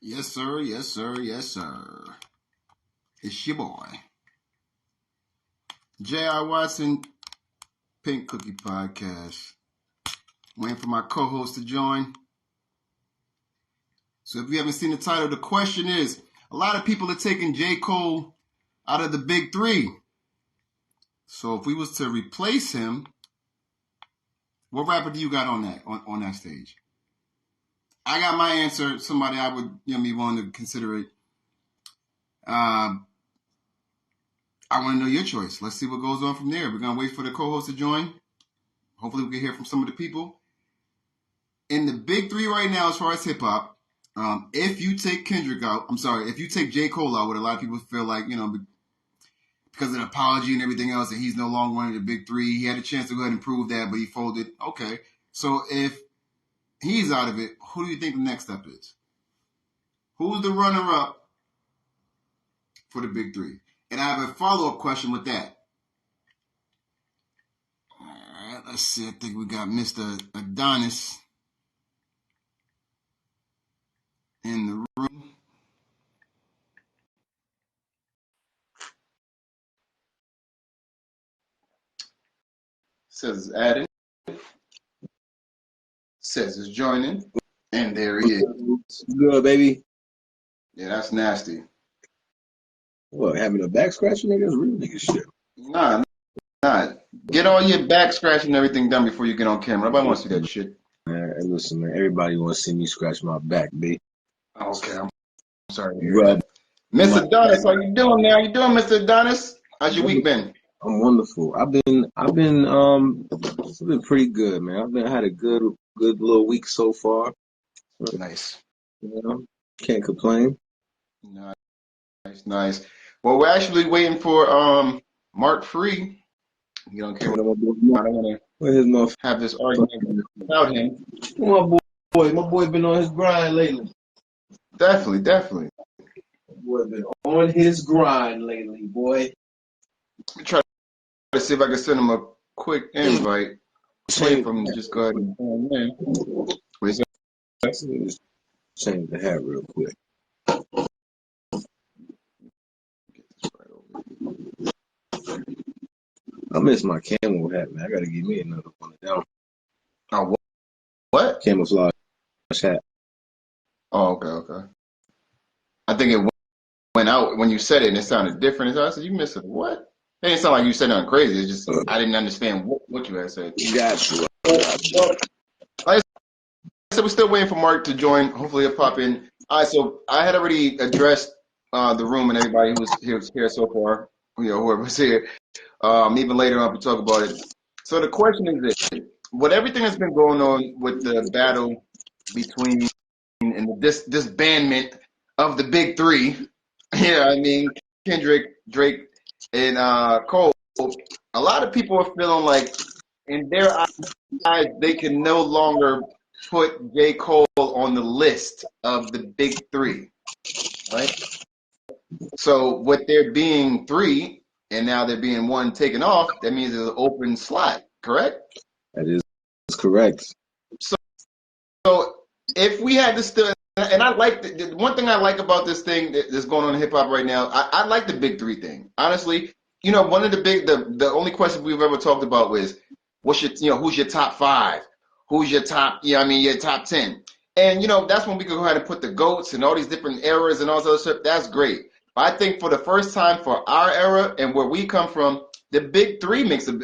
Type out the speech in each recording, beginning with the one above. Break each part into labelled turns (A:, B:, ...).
A: Yes, sir. Yes, sir. Yes, sir. It's your boy, J.R. Watson, Pink Cookie Podcast. Waiting for my co-host to join. So if you haven't seen the title, the question is, a lot of people are taking J. Cole out of the big three. So if we was to replace him, what rapper do you got on that stage? I got my answer. Somebody I would be willing to consider it. I want to know your choice. Let's see what goes on from there. We're gonna wait for the co-host to join. Hopefully, we can hear from some of the people in the big three right now as far as hip hop. If you take if you take J. Cole out, what a lot of people feel like, because of the apology and everything else, that he's no longer one of the big three. He had a chance to go ahead and prove that, but he folded. Okay, so if he's out of it, who do you think the next step is? Who's the runner-up for the big three? And I have a follow-up question with that. All right, let's see. I think we got Mr. Adonis in the room. Says it's adding. Says it's joining. And there he is.
B: Good, baby.
A: Yeah, that's nasty.
B: What, having a back scratch, nigga? That's real nigga shit.
A: Nah. Get all your back scratching and everything done before you get on camera. Nobody wants to see that shit.
B: Man, hey, listen, man. Everybody wants to see me scratch my back, B.
A: Okay, I'm sorry to hear that. Mr. Adonis, how you doing now? How you doing, Mr. Adonis? How's your week been?
B: I'm wonderful. I've been pretty good, man. I had a good little week so far.
A: Nice.
B: Can't complain.
A: Nice. Well, we're actually waiting for Mark Free. You don't care. I don't want to have this argument without him.
B: My boy been on his grind lately.
A: Definitely.
B: My boy been on his grind lately, boy.
A: Try to see if I can send him a quick invite. Wait for him to just go ahead and phone in.
B: Change the hat real quick. I miss my camel hat, man. I gotta give me another one of them.
A: Oh, what?
B: Camouflage hat.
A: Oh, okay. I think it went out when you said it and it sounded different. I said, you missed it. What? It didn't sound like you said nothing crazy. It's just I didn't understand what you had said.
B: Gotcha.
A: Like I said, we're still waiting for Mark to join. Hopefully he'll pop in. All right, so I had already addressed the room and everybody who was here so far, whoever was here. Even later on, we'll talk about it. So the question is this: with everything that's been going on with the battle between and the disbandment of the big three, Kendrick, Drake, and Cole, a lot of people are feeling like in their eyes they can no longer put J. Cole on the list of the big three, right? So with there being three, and now there being one taken off, that means there's an open slot, correct?
B: That is correct.
A: So if we had to still, and I like the one thing I like about this thing that's going on in hip hop right now, I like the big three thing. Honestly, one of the only questions we've ever talked about was, who's your top five? Who's your top, your top 10? And, that's when we could go ahead and put the GOATs and all these different eras and all this other stuff. That's great. But I think for the first time for our era and where we come from, the big three makes a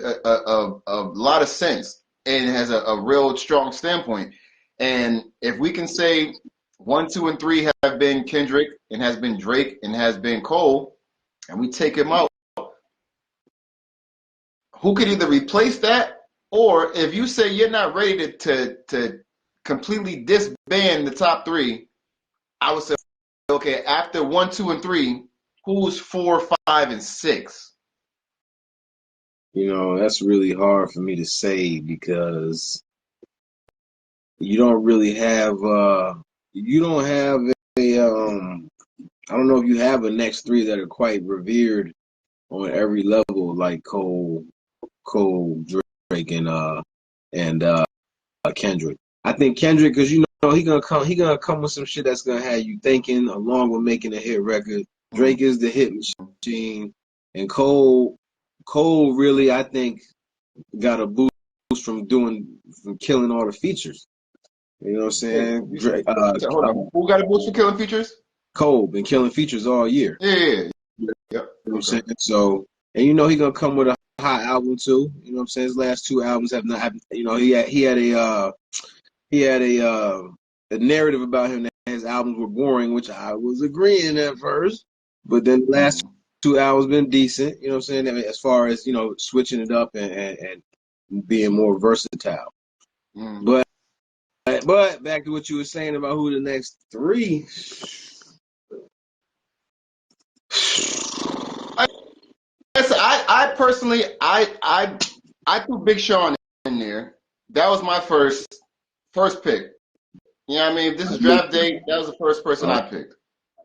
A: lot of sense and has a real strong standpoint. And if we can say 1, 2, and 3 have been Kendrick and has been Drake and has been Cole, and we take him out, who could either replace that, or if you say you're not ready to completely disband the top three, I would say, okay, after 1, 2, and 3, who's 4, 5, and 6?
B: That's really hard for me to say because you don't really have you don't have a I don't know if you have a next three that are quite revered on every level like Cole, Drake, and Kendrick. I think Kendrick, because he gonna come with some shit that's gonna have you thinking, along with making a hit record. Drake is the hit machine, and Cole really, I think, got a boost from killing all the features. You know what I'm saying? Drake,
A: Hold on. Who got a boost for killing features?
B: Cole been killing features all year.
A: Yeah.
B: You know what I'm saying? So, and he gonna come with a hot album too. You know what I'm saying? His last two albums have not. He had a narrative about him that his albums were boring, which I was agreeing at first. But then the last two albums been decent. You know what I'm saying? I mean, as far as switching it up and being more versatile. But back to what you were saying about who the next three.
A: I personally, I threw Big Sean in there. That was my first pick. You know what I mean? If this is draft day, that was the first person I picked.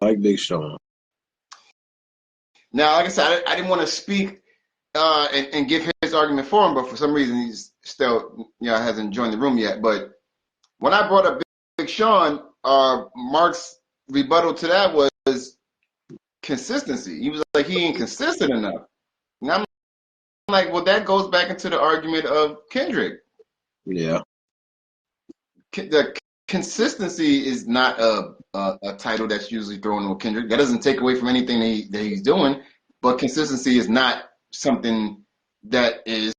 B: I like Big Sean.
A: Now, like I said, I didn't want to speak and give his argument for him, but for some reason he's still hasn't joined the room yet. But when I brought up Big Sean, Mark's rebuttal to that was consistency. He was like, he ain't consistent enough. And I'm like, well, that goes back into the argument of Kendrick.
B: Yeah.
A: The consistency is not a title that's usually thrown on Kendrick. That doesn't take away from anything that he's doing, but consistency is not something that is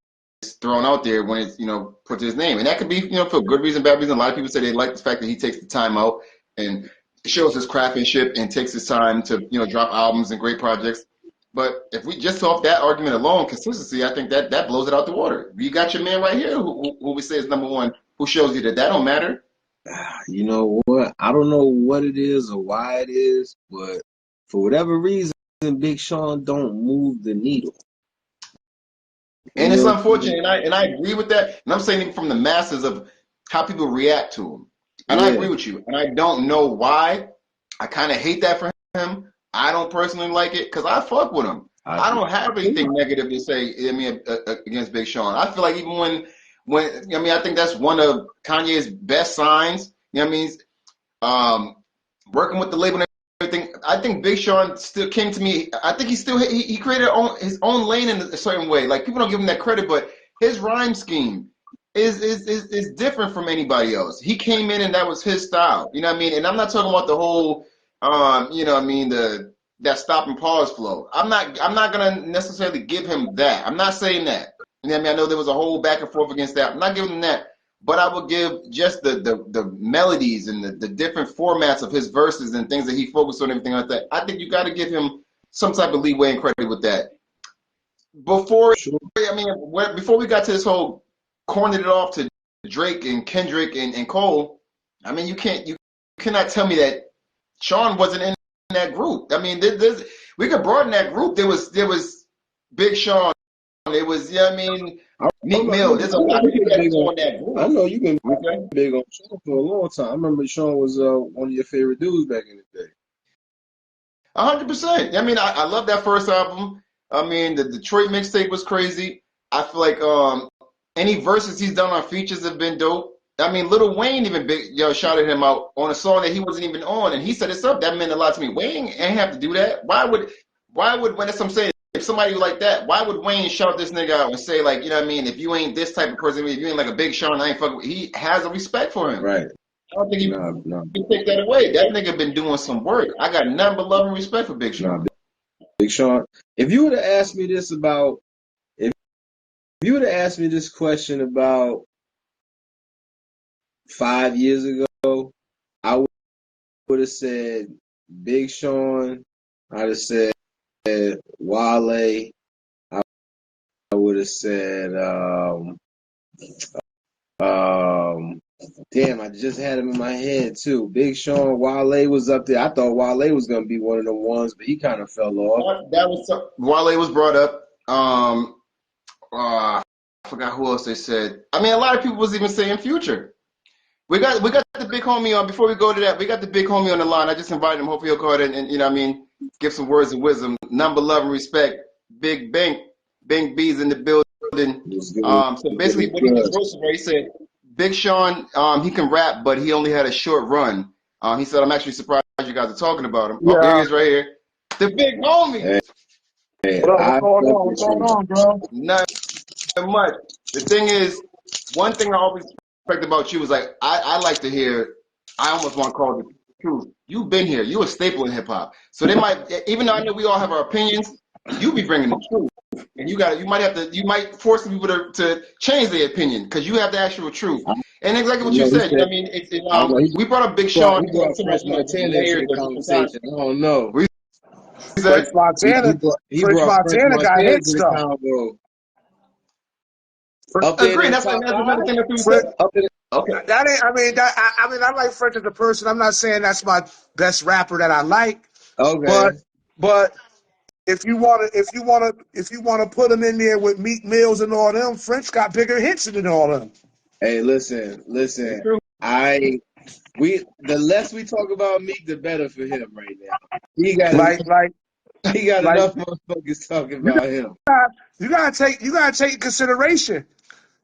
A: thrown out there when it's put to his name. And that could be for good reason, bad reason. A lot of people say they like the fact that he takes the time out and shows his craftsmanship and takes his time to drop albums and great projects. But if we just off that argument alone, consistency, I think that blows it out the water. You got your man right here who we say is number one, who shows you that don't matter.
B: You know what? I don't know what it is or why it is, but for whatever reason, Big Sean don't move the needle.
A: And it's unfortunate, and I agree with that. And I'm saying even from the masses of how people react to him. And I agree with you. And I don't know why. I kind of hate that for him. I don't personally like it because I fuck with him. I don't have anything negative to say against Big Sean. I feel like even when I think that's one of Kanye's best signs. You know what I mean? Working with the label and everything. I think Big Sean still came to me. I think he created his own lane in a certain way. Like people don't give him that credit, but his rhyme scheme is different from anybody else. He came in and that was his style. You know what I mean? And I'm not talking about the whole that stop and pause flow. I'm not gonna necessarily give him that. I'm not saying that. You know what I mean? I know there was a whole back and forth against that. I'm not giving him that. But I would give just the melodies and the different formats of his verses and things that he focused on, everything like that. I think you got to give him some type of leeway and credit with that. Before we got to this whole cornered it off to Drake and Kendrick and Cole, I mean, you cannot tell me that Sean wasn't in that group. I mean, we could broaden that group. There was Big Sean. It was, Meek Mill. There's a lot of people that on that group.
B: I know you've been big on Sean for a long time. I remember Sean was one of your favorite dudes back in the day.
A: 100%. I mean, I love that first album. I mean, the Detroit mixtape was crazy. I feel like any verses he's done on features have been dope. I mean, Lil Wayne even shouted him out on a song that he wasn't even on, and he set us up. That meant a lot to me. Wayne ain't have to do that. Why would when that's what I'm saying? If somebody like that, why would Wayne shout this nigga out and say, like, you know what I mean? If you ain't this type of person, if you ain't like a Big Sean, I ain't fucking with. He has a respect for him.
B: Right.
A: I don't think he can take that away. That nigga been doing some work. I got nothing but love and respect for Big Sean.
B: Big Sean. If you would have asked me this question about 5 years ago, I would have said Big Sean. I'd have said Wale. I would have said damn, I just had him in my head too. Big Sean, Wale was up there. I thought Wale was gonna be one of the ones, but he kind of fell off.
A: Wale was brought up. I forgot who else they said. I mean, a lot of people was even saying Future. We got the big homie on. Before we go to that, we got the big homie on the line. I just invited him. Hopefully he'll go ahead and you know what I mean, give some words of wisdom. Number, love, and respect. Big Bank B's in the building. So basically what he just wrote, he said, Big Sean, he can rap, but he only had a short run. He said, I'm actually surprised you guys are talking about him. Oh, here he
C: Yeah.
A: is right here. The big homie.
B: Hey,
C: What up? What's
B: I
C: going
B: fuck
C: on?
B: with
C: What's going
B: you.
C: on, bro?
A: Nothing much. The thing is, one thing I always respect about you is like, I like to hear, I almost want to call it the truth. You've been here. You a staple in hip hop. So they might, even though I know we all have our opinions, you be bringing the truth. And you might force people to change their opinion because you have the actual truth. And exactly what you
B: No, he
A: said. You know
B: said,
A: what I mean?
B: I don't know,
A: We brought up Big
B: brought,
A: Sean.
B: he brought French Montana into
A: Layers
B: the
A: of different times.
B: conversation. I don't know.
A: We
C: French
A: said,
C: Montana.
B: He
C: French
B: brought French
C: Montana got
B: Montana to
C: hits
B: the
C: though.
B: convo. Up there
A: agree.
B: in the
A: That's
B: top
A: another
B: five?
A: thing that we
C: French,
A: said.
B: Up in
A: Okay.
C: that ain't. I mean, I like French as a person. I'm not saying that's my best rapper that I like,
B: okay.
C: but if you wanna put him in there with Meek Mills and all them, French got bigger hits than all them.
B: Hey, listen.
A: It's true.
B: The less we talk about Meek, the better for him right now. He got
C: Like
B: enough.
C: like
B: He got
C: like
B: enough motherfuckers talking about him.
C: you gotta take in consideration.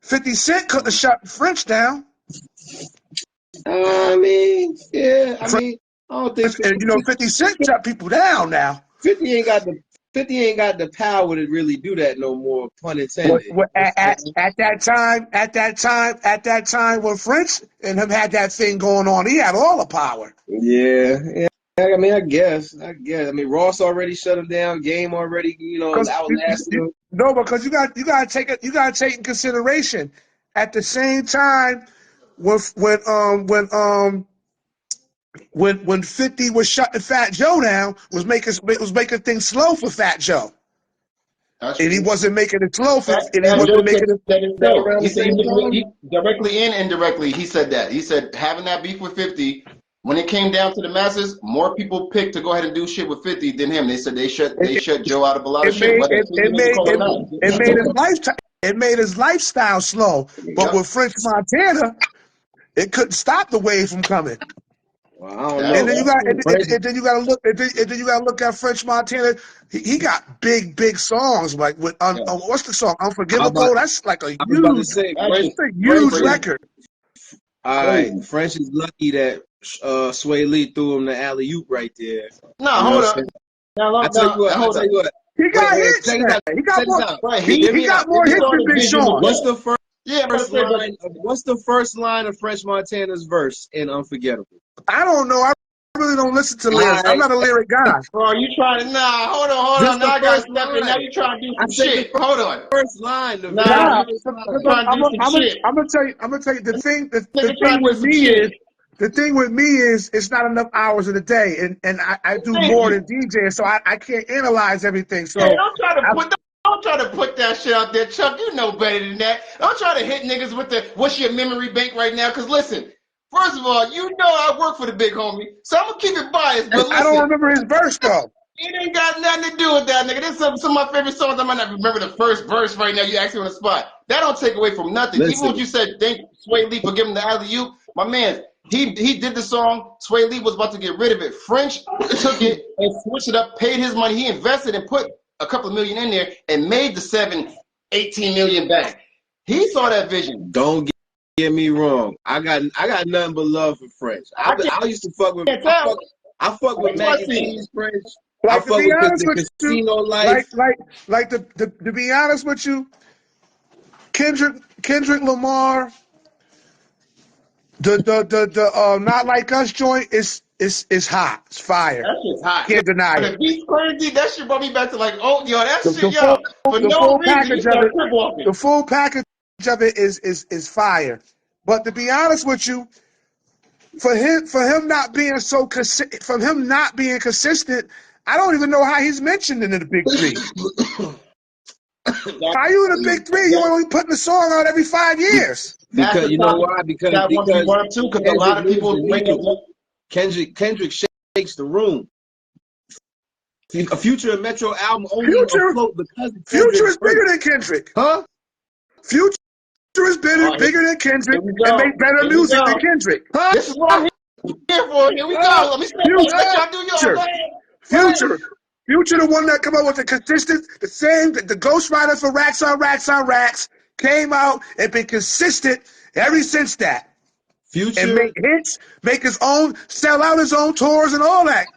C: 50 Cent couldn't have shut French down.
B: I mean, yeah. I mean, I don't think
C: And 50 Cent shut people down now.
B: 50 ain't got the 50 ain't got the power to really do that no more. Pun intended.
C: At that time when French and him had that thing going on, he had all the power.
B: Yeah, yeah. I mean, I guess. I mean, Ross already shut him down. Game already, outlasted him.
C: No, because you gotta take in consideration. At the same time, when 50 was shutting Fat Joe down, was making things slow for Fat Joe.
A: That's
C: And he
A: true.
C: wasn't making it slow for, and he
A: Fat
C: wasn't
A: Joe
C: making it.
A: said
B: That
A: himself.
B: around
A: He
B: the
A: said
B: same time.
A: he directly and indirectly. He said that. He said having that beef with 50. When it came down to the masses, more people picked to go ahead and do shit with 50 than him. They said they shut Joe out of a lot of
C: It
A: shit.
C: made
A: Whether
C: it, it
A: 50 was
C: made
A: calling
C: it,
A: out.
C: it made his lifestyle. It made his lifestyle slow. But
A: Yep.
C: with French Montana, it couldn't stop the wave from coming.
B: Well, I don't
C: And
B: know.
C: then you
A: That's
C: got,
A: true.
C: and then you got to look, and then you got to look at French Montana. He got big songs like with
A: Yeah.
C: what's the song
B: I was about,
C: Unforgivable? That's like a
B: I was about to
C: huge,
B: say,
A: That
B: French,
A: shit
C: it's a
B: French
C: huge
B: is,
A: crazy.
C: record.
B: all right.
A: Crazy.
B: French is lucky that Sway Lee threw him the alley oop right there.
A: Nah,
B: You know
A: hold
B: what I'm
A: up.
B: saying?
A: Now,
B: I tell you what. I
A: hold
B: tell
A: up.
B: you what.
C: He got
B: Wait.
C: hits,
B: Check this
C: man.
B: out.
C: He got
B: Check this
C: more.
B: out.
A: Right.
B: Hear
C: He
B: me out.
C: got
B: Hear
C: more
B: me
A: He
C: hits
B: out.
A: saw
C: than
A: the
C: Big
A: vision was
C: Sean.
B: What's
A: there.
B: the first
A: Yeah, but
B: What's the first line of French Montana's verse in Unforgettable?
C: I don't know. I really don't listen to
B: All
C: lyrics. I'm
B: right.
C: not a lyric guy.
A: bro, you trying to hold
B: This
A: on. Now
B: the
A: I gotta
B: first
A: step in. Now
B: line.
A: you trying to do
B: I
A: some
B: said the
A: shit. Hold on.
B: first line. The very
A: Nah,
C: Nah,
B: first
A: you
C: because
B: line.
A: trying to do some shit.
C: I'm gonna tell you. I'm gonna tell you
A: Nigga trying to do some shit.
C: the thing with me is it's not enough hours in a day, and I do
A: Thank
C: more than
A: you.
C: DJ, so I can't analyze everything.
A: Hey,
C: So I,
A: don't try to put that shit out there, Chuck. You know better than that. Don't try to hit niggas with the what's your memory bank right now. Cause listen, first of all, you know I work for the big homie, so I'm gonna keep it biased. But
C: I don't
A: listen,
C: remember his verse though.
A: it ain't got nothing to do with that, nigga. This is some of my favorite songs. I might not remember the first verse right now. You actually on the spot. That don't take away from nothing. Even what
B: Listen.
A: you said, thank Sway Lee for giving the alley oop. My man, he did the song. Sway Lee was about to get rid of it. French took it and switched it up, paid his money. He invested and put a couple of million in there and made the 18 million back. He saw that vision.
B: Don't get me wrong. I got nothing but love for French. I used to fuck with.
A: Can't tell.
B: I fuck with
A: That's what
B: Mac
A: I
B: and
A: see.
B: Cheese French. I
C: Like to
B: fuck
C: be
B: with
C: honest
B: the
C: with you,
B: casino life.
C: to be honest with you, Kendrick Lamar, the Not Like Us joint is hot. It's fire.
A: That shit's hot.
C: Can't deny
A: But
C: it.
A: if he's crazy, that shit brought me back to like, oh, yo, that
C: The,
A: shit,
C: the
A: yo,
C: full
A: for
C: the
A: no
C: full
A: reason, you
C: package of
A: start
C: it,
A: crip walking.
C: the full package of it is fire. But to be honest with you, for him not being from him not being consistent, I don't even know how he's mentioned in the big three. How you in the big three? You only putting a song out every 5 years.
A: That's
B: Because
A: the
B: you know
A: topic
B: why? Because
A: that I want to be brought up too, because a lot
B: Kendrick
A: of
B: moves
A: people
B: the
A: bring
B: needle.
A: up.
B: Kendrick shakes the room. A Future and Metro album only
C: Future
B: afloat because of
C: Future
B: Kendrick's
C: is bigger
B: verse.
C: than Kendrick.
B: Huh?
C: Future is
A: Oh,
C: bigger than
A: here
C: Kendrick
A: we
C: and
A: go.
C: make better
A: Here we
C: music than
A: go.
C: Kendrick.
B: Huh?
A: This is what I'm here for. Here we go. Let me step up. Let y'all do y'all. Go ahead. Go ahead.
C: Future, the one that come up with the consistent, the same, the Ghost Rider for Racks on Racks on Racks came out and been consistent Ever since that. And
B: Future,
C: make hits, make his own, sell out his own tours and all that.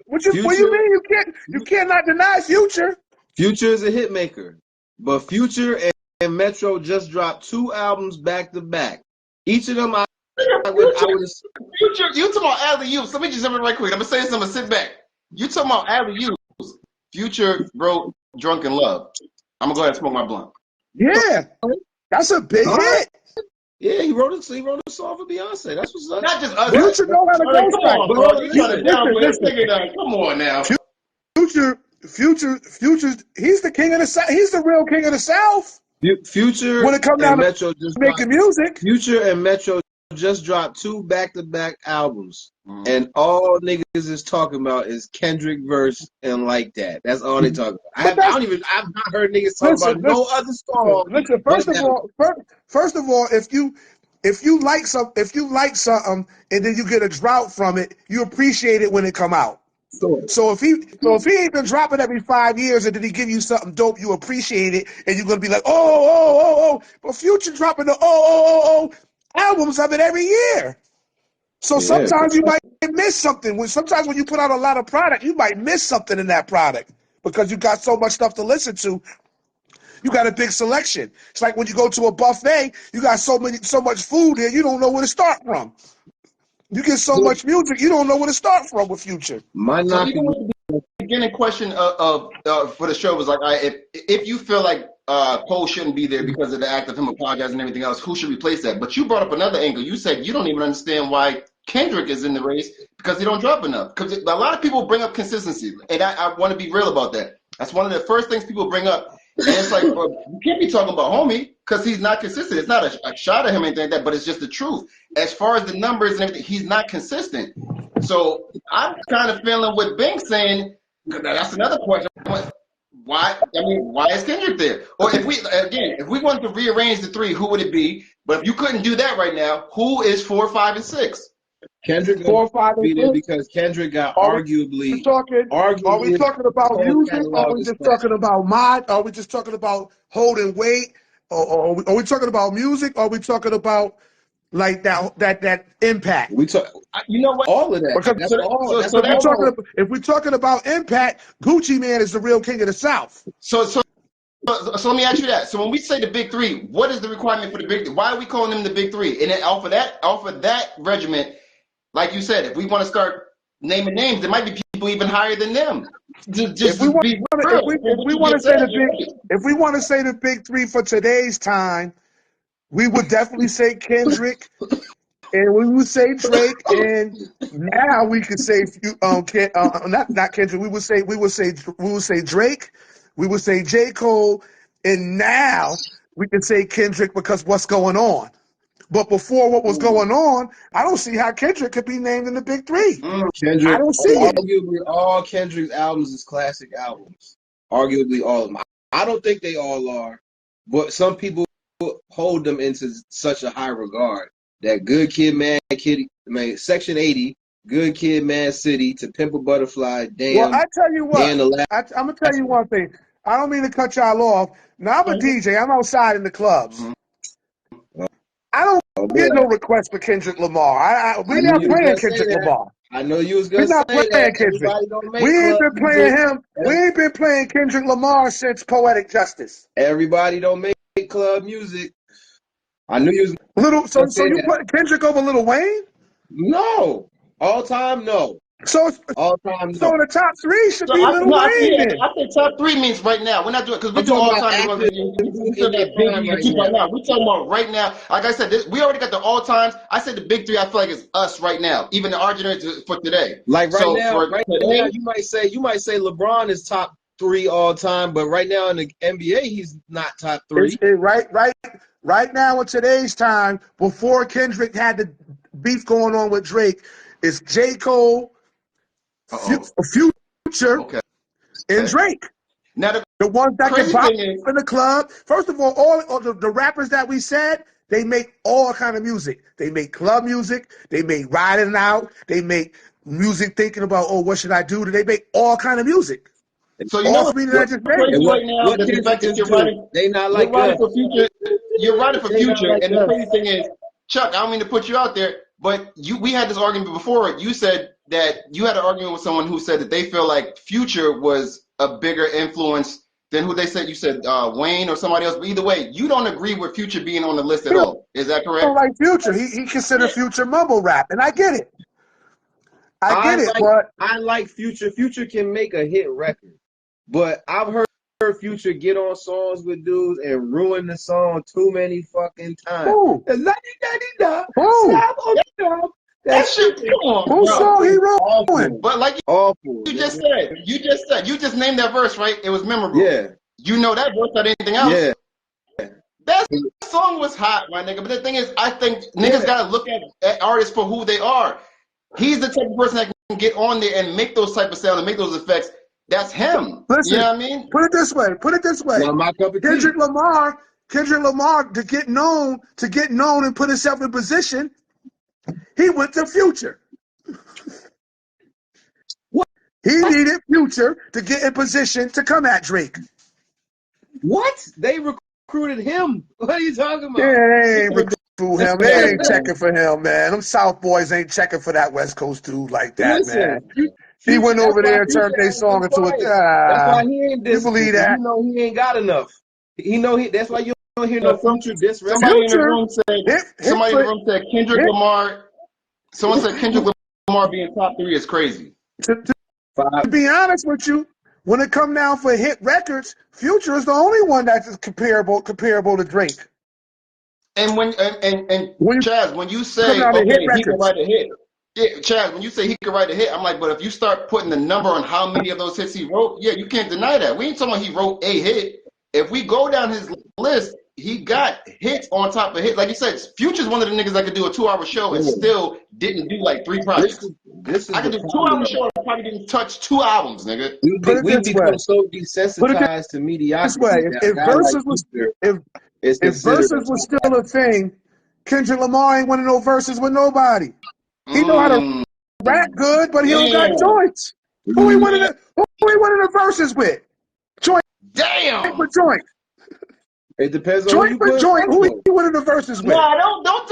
C: What you
B: Future,
C: mean you cannot deny Future?
B: Future is a hit maker, but Future and Metro just dropped 2 albums back to back. Each of them,
A: Future, you talking about alley-oops. Let me just jump in right quick. I'm going to say this, I'm going to sit back. You talking about alley-oops. Future wrote Drunken Love. I'm going to go ahead and smoke my blunt.
C: Yeah. That's a big hit.
B: Yeah, he wrote a song for Beyonce. That's what's up.
A: Not just us.
C: Future know how to
A: Come
C: go
A: on, bro. You trying to downplay this
C: listen.
A: nigga now. Come on now.
C: Future, he's the king of the South. He's the real king of the South.
B: Future
C: When it comes down
B: and
C: to
B: Metro just
C: making music.
B: Future and Metro just dropped 2 back-to-back albums, and all niggas is talking about is Kendrick verse and Like That. That's all they talking about. I've not heard niggas talk about no other song.
C: Listen, first of all, if you like something and then you get a drought from it, you appreciate it when it come out. So if he ain't been dropping every 5 years and then he give you something dope, you appreciate it, and you're gonna be like, oh. But Future dropping the albums of it every year. So sometimes you might miss something. Sometimes when you put out a lot of product, you might miss something in that product because you got so much stuff to listen to. You got a big selection. It's like when you go to a buffet, you got so much food here, you don't know where to start from. You get so much music, you don't know where to start from with Future.
A: So even with the beginning question of for the show was like, if you feel like Cole shouldn't be there because of the act of him apologizing and everything else, who should replace that? But you brought up another angle. You said you don't even understand why Kendrick is in the race because he don't drop enough. Because a lot of people bring up consistency, and I want to be real about that. That's one of the first things people bring up. And it's like, bro, you can't be talking about homie because he's not consistent. It's not a shot at him or anything like that, but it's just the truth. As far as the numbers and everything, he's not consistent. So I'm kind of feeling what Bing's saying. That's another question. Why is Kendrick there? Or if we wanted to rearrange the 3, who would it be? But if you couldn't do that right now, who is 4, 5, and 6?
B: Kendrick
C: 4, 5, and 6
B: because Kendrick got
C: Are we talking about music? Are we just talking about mod? Are we just talking about holding weight? Or are we talking about music? Or are we talking about like that impact?
B: We talk. You know what? All of that.
C: Because if we're talking about impact, Gucci Mane is the real king of the South.
A: So let me ask you that. So when we say the big 3, what is the requirement for the big 3? Why are we calling them the big 3? And then off of that regiment, like you said, if we want to start naming names, there might be people even higher than them.
C: If we want to say the big 3 for today's time, we would definitely say Kendrick, and we would say Drake, and now we could say not Kendrick. We would say Drake, we would say J. Cole, and now we can say Kendrick because what's going on. But before what was going on, I don't see how Kendrick could be named in the big 3.
B: Kendrick,
C: I don't see it.
B: Arguably, all Kendrick's albums is classic albums. Arguably, all of them. I don't think they all are, but some people hold them into such a high regard. That Good Kid, Section 80, Good Kid, Mad City, To Pimp a Butterfly, Damn.
C: Well, I tell you what, I'm gonna tell you one thing. I don't mean to cut y'all off. Now I'm a DJ. I'm outside in the clubs. I don't get no requests for Kendrick Lamar. We're not playing Kendrick Lamar.
B: I know you was going to say that.
C: We're not playing Kendrick. We ain't been playing him. We ain't been playing Kendrick Lamar since Poetic Justice.
B: Everybody don't make club music. I knew you was
C: So you put Kendrick over Lil Wayne?
B: No. All time, no.
C: So
B: all time, no.
C: So the top 3 should be Lil Wayne.
A: I think top 3 means right now. We're not doing because we do all time. We're talking about right now. Like I said, we already got the all times. I said the big 3. I feel like it's us right now. Even the argument for today.
B: Like now, you might say LeBron is top 3 all time, but right now in the NBA he's not top 3.
C: Right now in today's time, before Kendrick had the beef going on with Drake, it's J. Cole, Future, and Drake.
A: Now
C: the ones that can pop in the club. First of all the rappers that we said, they make all kind of music. They make club music. They make riding out. They make music thinking about, what should I do? They make all kind of music.
A: So you know what I just made right now. The fact that you're writing,
B: they not like
A: you're writing for Future, and the crazy thing is, Chuck, I don't mean to put you out there, but we had this argument before. You said that you had an argument with someone who said that they feel like Future was a bigger influence than who they said. You said Wayne or somebody else. But either way, you don't agree with Future being on the list at all. Is that correct?
C: Don't like Future. He considered Future mumble rap, and I get it. I get it, but
B: I like Future. Future can make a hit record, but I've heard Future get on songs with dudes and ruin the song too many fucking times.
C: who? Who?
A: That shit, come on,
C: Who
A: bro.
C: song he ruined?
A: But like
B: Awful.
A: you just said, you just named that verse, right? It was memorable.
B: Yeah.
A: You know that verse or anything else?
B: Yeah.
A: That song was hot, my nigga. But the thing is, I think niggas gotta look at artists for who they are. He's the type of person that can get on there and make those type of sounds and make those effects. That's him.
C: Listen,
A: you know what I mean?
C: Put it this way.
B: Not my cup of tea.
C: Kendrick Lamar, to get known and put himself in position, he went to Future.
B: What?
C: He needed Future to get in position to come at Drake.
B: What? They recruited him. What are you talking about?
C: Yeah, they ain't recruit him. They ain't checking for him, man. Them South boys ain't checking for that West Coast dude like that, man. He went over there and turned their song into a.
B: That's why he ain't
C: You believe that?
B: You know he ain't got enough. That's why you don't hear no Future diss record.
A: Somebody in the room said Kendrick Lamar. Someone said Kendrick Lamar being top 3 is crazy.
C: To be honest with you, when it come down for hit records, Future is the only one that's comparable to Drake.
A: And when Chaz, when you say
C: Come down to hit
A: he can
C: records.
A: write a hit, yeah, Chaz, when you say he can write a hit, I'm like, but if you start putting the number on how many of those hits he wrote, yeah, you can't deny that. We ain't talking about he wrote a hit. If we go down his list, he got hits on top of hits. Like you said, Future's one of the niggas that could do a 2-hour show and still didn't do like 3 projects. I could do a 2-hour show and probably didn't touch 2 albums, nigga.
B: We become so desensitized to mediocrity.
C: This way, if verses was still a thing, Kendrick Lamar ain't winning no verses with nobody. He know how to rap good, but he don't got joints. Who he winning the verses with? Joint.
A: Damn.
C: With joint.
B: It depends on
C: Joint for joint. Who he winning the verses with?
A: Nah, don't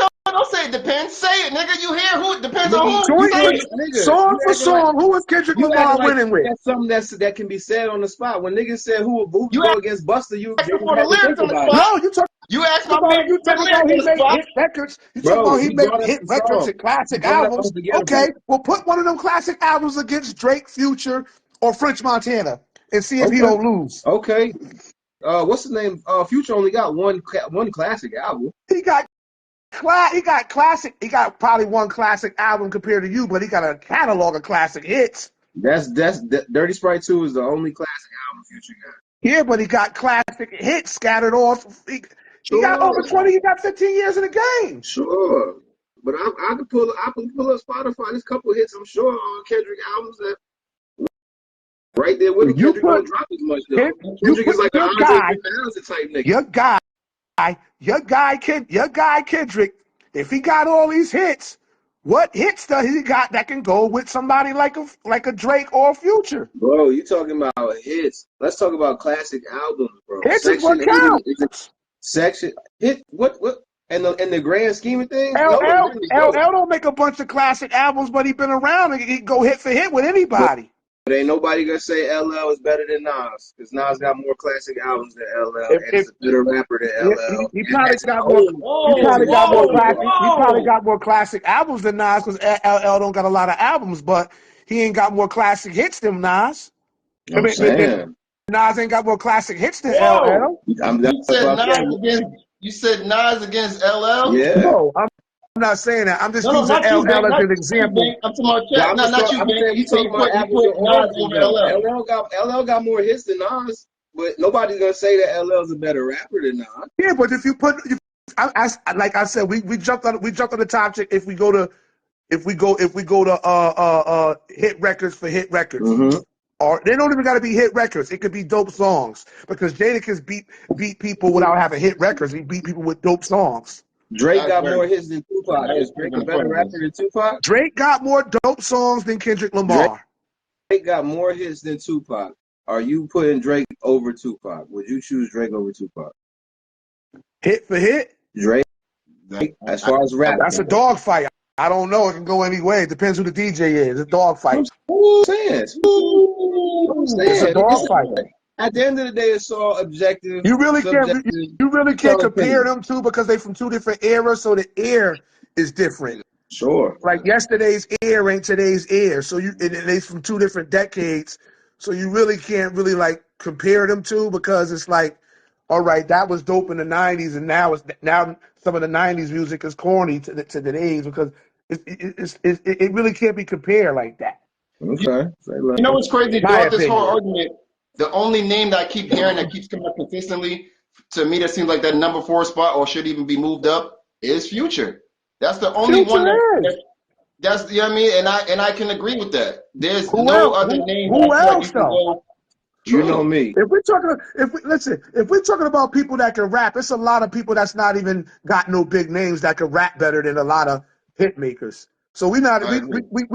A: say it depends. Say it, nigga. You hear who? It depends on who.
C: Joint song for song. Who is Kendrick Lamar winning with?
B: That's something that can be said on the spot. When niggas said who would go against Busta, you
A: for the lyrics on the spot.
C: No,
A: you asked my man.
C: You talking about he made hit records. You talking about he made hit records and classic albums. Okay, well put one of them classic albums against Drake, Future, or French Montana and see if he don't lose.
B: Okay. What's his name? Future only got one classic album.
C: He got classic. He got probably one classic album compared to you, but he got a catalog of classic hits.
B: That's Dirty Sprite 2 is the only classic album Future got.
C: Yeah, but he got classic hits scattered off. He got over 20. He got 15 years in the game.
B: Sure, but I could pull up Spotify. There's a couple hits I'm sure on Kendrick albums that right there with him. Kendrick don't drop as much though. Kendrick is like an Andre 3000 type nigga.
C: Your guy Kendrick. If he got all these hits, what hits does he got that can go with somebody like a Drake or a Future?
B: Bro, you talking about hits? Let's talk about classic albums, bro.
C: Hits is what counts.
B: Section hit what? And the grand scheme of things,
C: LL don't make a bunch of classic albums, but he been around and he go hit for hit with anybody.
B: But ain't nobody gonna say LL is better than Nas, because Nas got more classic albums than LL, and is a better rapper than LL.
C: He probably got more classic albums than Nas, because LL don't got a lot of albums, but he ain't got more classic hits than Nas.
B: I'm saying.
C: Nas ain't got more classic hits than LL.
A: You said Nas against LL?
B: Yeah.
C: No, I'm not saying that. I'm just using LL as an example.
A: I'm talking about not you, man. You put Nas over LL.
B: LL got more hits than Nas, but nobody's gonna say that LL's a better rapper than Nas.
C: Yeah, but if you put, like I said, we jumped on the topic. If we go to hit records for hit records.
B: Mm-hmm.
C: Or they don't even got to be hit records. It could be dope songs, because Jadakiss beat people without having hit records. He beat people with dope songs.
B: Drake got more hits than Tupac. Is Drake a better rapper than Tupac?
C: Drake got more dope songs than Kendrick Lamar.
B: Drake got more hits than Tupac. Are you putting Drake over Tupac? Would you choose Drake over Tupac?
C: Hit for hit?
B: Drake As far as rap,
C: That's a dog fight. I don't know. It can go any way. It depends who the DJ is. It's a dog fight.
B: I'm saying.
C: It's a dog fight.
B: At the end of the day, it's all objective.
C: You really can't compare
B: opinion.
C: them two because they're from two different eras, so the air is different.
B: Sure.
C: Like yesterday's air ain't today's air, so it's from two different decades. So you really can't really like compare them two because it's like, all right, that was dope in the '90s, and now some of the '90s music is corny to today's because it really can't be compared like that.
B: Okay.
A: You know what's crazy? Throughout this whole argument, the only name that I keep hearing that keeps coming up consistently, to me that seems like that number 4 spot or should even be moved up, is Future. That's the only one that's you know what I mean, and I can agree with that. There's no other name.
C: Who else though?
B: You know me.
C: If we're talking about people that can rap, it's a lot of people that's not even got no big names that can rap better than a lot of hit makers. So we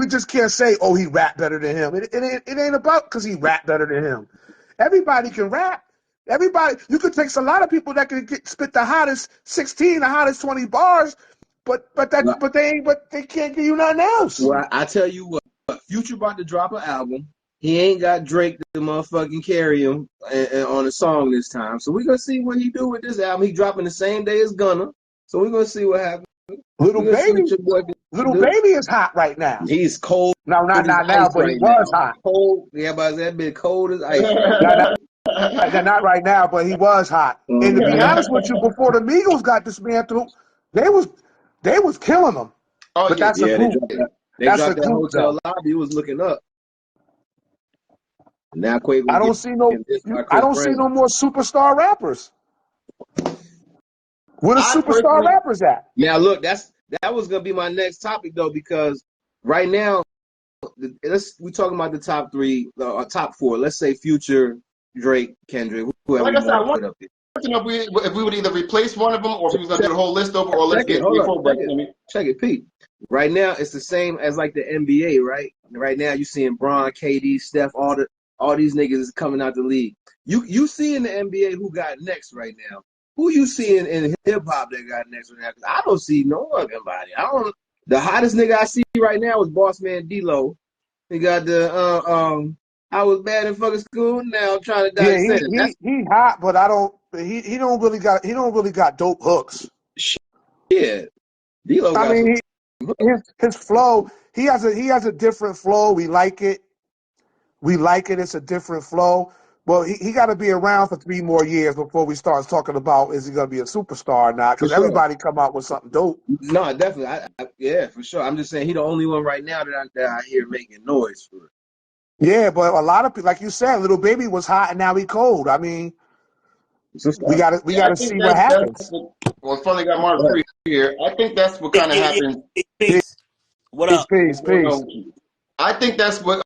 C: just can't say, oh, he rap better than him. It ain't about because he rap better than him. Everybody can rap. Everybody, you could take a lot of people that can spit the hottest 16, the hottest 20 bars, but they can't give you nothing else.
B: Well, I tell you what, Future about to drop an album. He ain't got Drake to motherfucking carry him on a song this time. So we're gonna see what he do with this album. He dropping the same day as Gunna. So we're gonna see what happens.
C: Little Baby is hot right now.
B: He's cold.
C: No, not now, but he was hot.
B: Cold. Yeah, but that bit cold as ice.
C: Not right now, but he was hot. And to be honest with you, before the Migos got dismantled, they was killing them.
A: Oh,
C: but that's a group.
B: They dropped that hotel lobby. He was looking up. Now Quavo.
C: I don't see no more superstar rappers. Where the superstar rappers at?
B: Now look, that was gonna be my next topic though, because right now, we talking about the top 3, top 4. Let's say Future, Drake, Kendrick, whoever.
A: Like I said, I want to know if we would either replace one of them or if we was gonna do the whole list over, or let's get 3 or 4.
B: Check it, Pete. Right now, it's the same as like the NBA, right? Right now, you seeing Bron, KD, Steph, all these niggas is coming out the league. You see in the NBA who got next right now. Who you seeing in hip hop that got next right now? Because I don't see no fucking body. The hottest nigga I see right now is Boss Man D-Lo. He got the I was bad in fucking school. Now I'm trying to dissect.
C: Yeah, he hot, but he don't really got dope hooks.
B: Yeah, D-Lo.
C: I mean, his flow. He has a different flow. We like it. It's a different flow. Well, he got to be around for 3 more years before we start talking about is he going to be a superstar or not? Because everybody come out with something dope.
B: No, definitely. Yeah, for sure. I'm just saying he's the only one right now that I hear making noise for.
C: Yeah, but a lot of people, like you said, Little Baby was hot and now he cold. I mean, we got to see what happens.
A: Well, finally got Mark Free here. I think that's what kind of happens.
D: Peace. What up?
C: Peace.
A: I think that's what.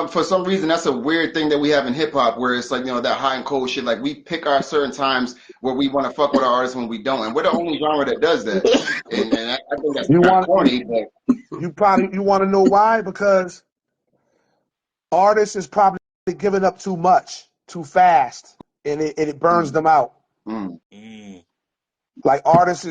A: For some reason, that's a weird thing that we have in hip hop, where it's like, that hot and cold shit. Like we pick our certain times where we want to fuck with our artists when we don't, and we're the only genre that does that. And I think that's kind of corny. But
C: you want to know why? Because artists is probably giving up too much, too fast, and it burns them out. Like artists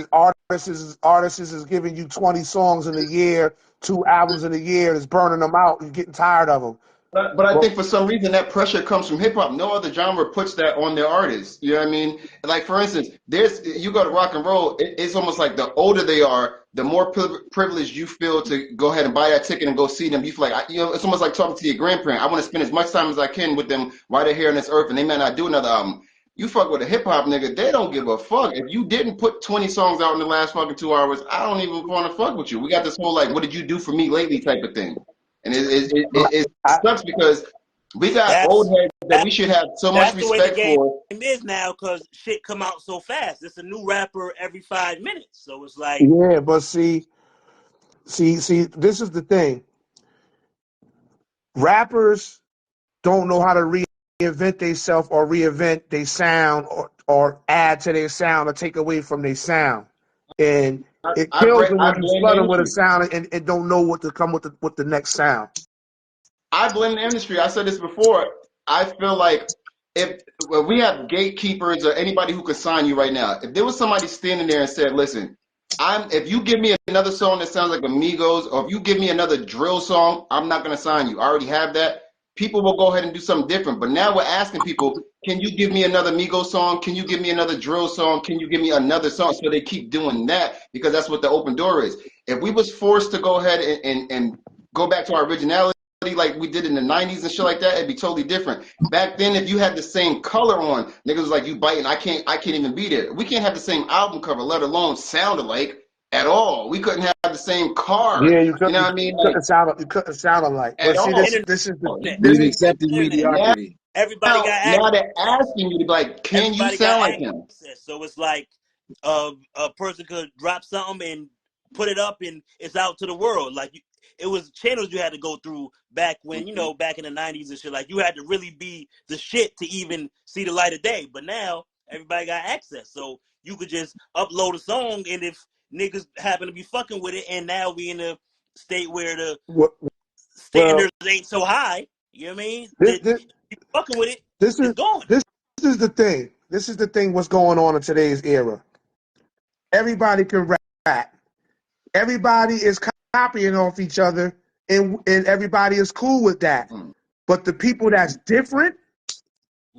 C: is giving you 20 songs in a year, 2 albums in a year, is burning them out. You're getting tired of them.
A: But I think for some reason that pressure comes from hip hop. No other genre puts that on their artists. You know what I mean? Like for instance, you go to rock and roll. It's almost like the older they are, the more privileged you feel to go ahead and buy that ticket and go see them. You feel like it's almost like talking to your grandparent. I want to spend as much time as I can with them while they're here on this earth, and they may not do another album. You fuck with a hip hop nigga, they don't give a fuck. If you didn't put 20 songs out in the last fucking 2 hours, I don't even want to fuck with you. We got this whole like, what did you do for me lately type of thing. And it sucks because we got old heads that we should have so much respect for.
D: It is now because shit come out so fast. It's a new rapper every 5 minutes. So it's like.
C: Yeah, but see, this is the thing. Rappers don't know how to reinvent themselves or reinvent their sound or add to their sound or take away from their sound. And it kills them when you flood them with a sound and don't know what to come with the next sound.
A: I blame the industry. I said this before. I feel like if we have gatekeepers or anybody who could sign you right now, if there was somebody standing there and said, listen, If you give me another song that sounds like Amigos, or if you give me another drill song, I'm not gonna sign you. I already have that. People will go ahead and do something different. But now we're asking people, can you give me another Migos song? Can you give me another drill song? Can you give me another song? So they keep doing that because that's what the open door is. If we was forced to go ahead and go back to our originality like we did in the 90s and shit like that, it'd be totally different. Back then, if you had the same color on, niggas was like, you biting, I can't even be there. We can't have the same album cover, let alone sound alike at all. We couldn't have the same car.
C: Yeah,
A: You know what I mean? Like,
C: you couldn't sound alike.
A: at
C: But see,
A: all.
D: Internet.
C: this is the
A: You
C: this
B: We've
A: mean?
B: accepted
D: Internet.
B: mediocrity.
D: Everybody got
A: Now
D: access.
A: they're asking you to be like, can you
D: Everybody got
A: sound like him?
D: access. So it's like a person could drop something and put it up, and it's out to the world. Like it was channels you had to go through back when, you know, back in the 90s and shit. Like you had to really be the shit to even see the light of day. But now everybody got access, so you could just upload a song, and if niggas happen to be fucking with it, and now we in a state where the
C: well,
D: standards ain't so high. You know what I mean?
C: this,
D: That
C: this
D: you fucking with it,
C: this
D: it's
C: is
D: gone.
C: this is the thing. This is the thing. What's going on in today's era? Everybody can rap. Everybody is copying off each other, and everybody is cool with that. But the people that's different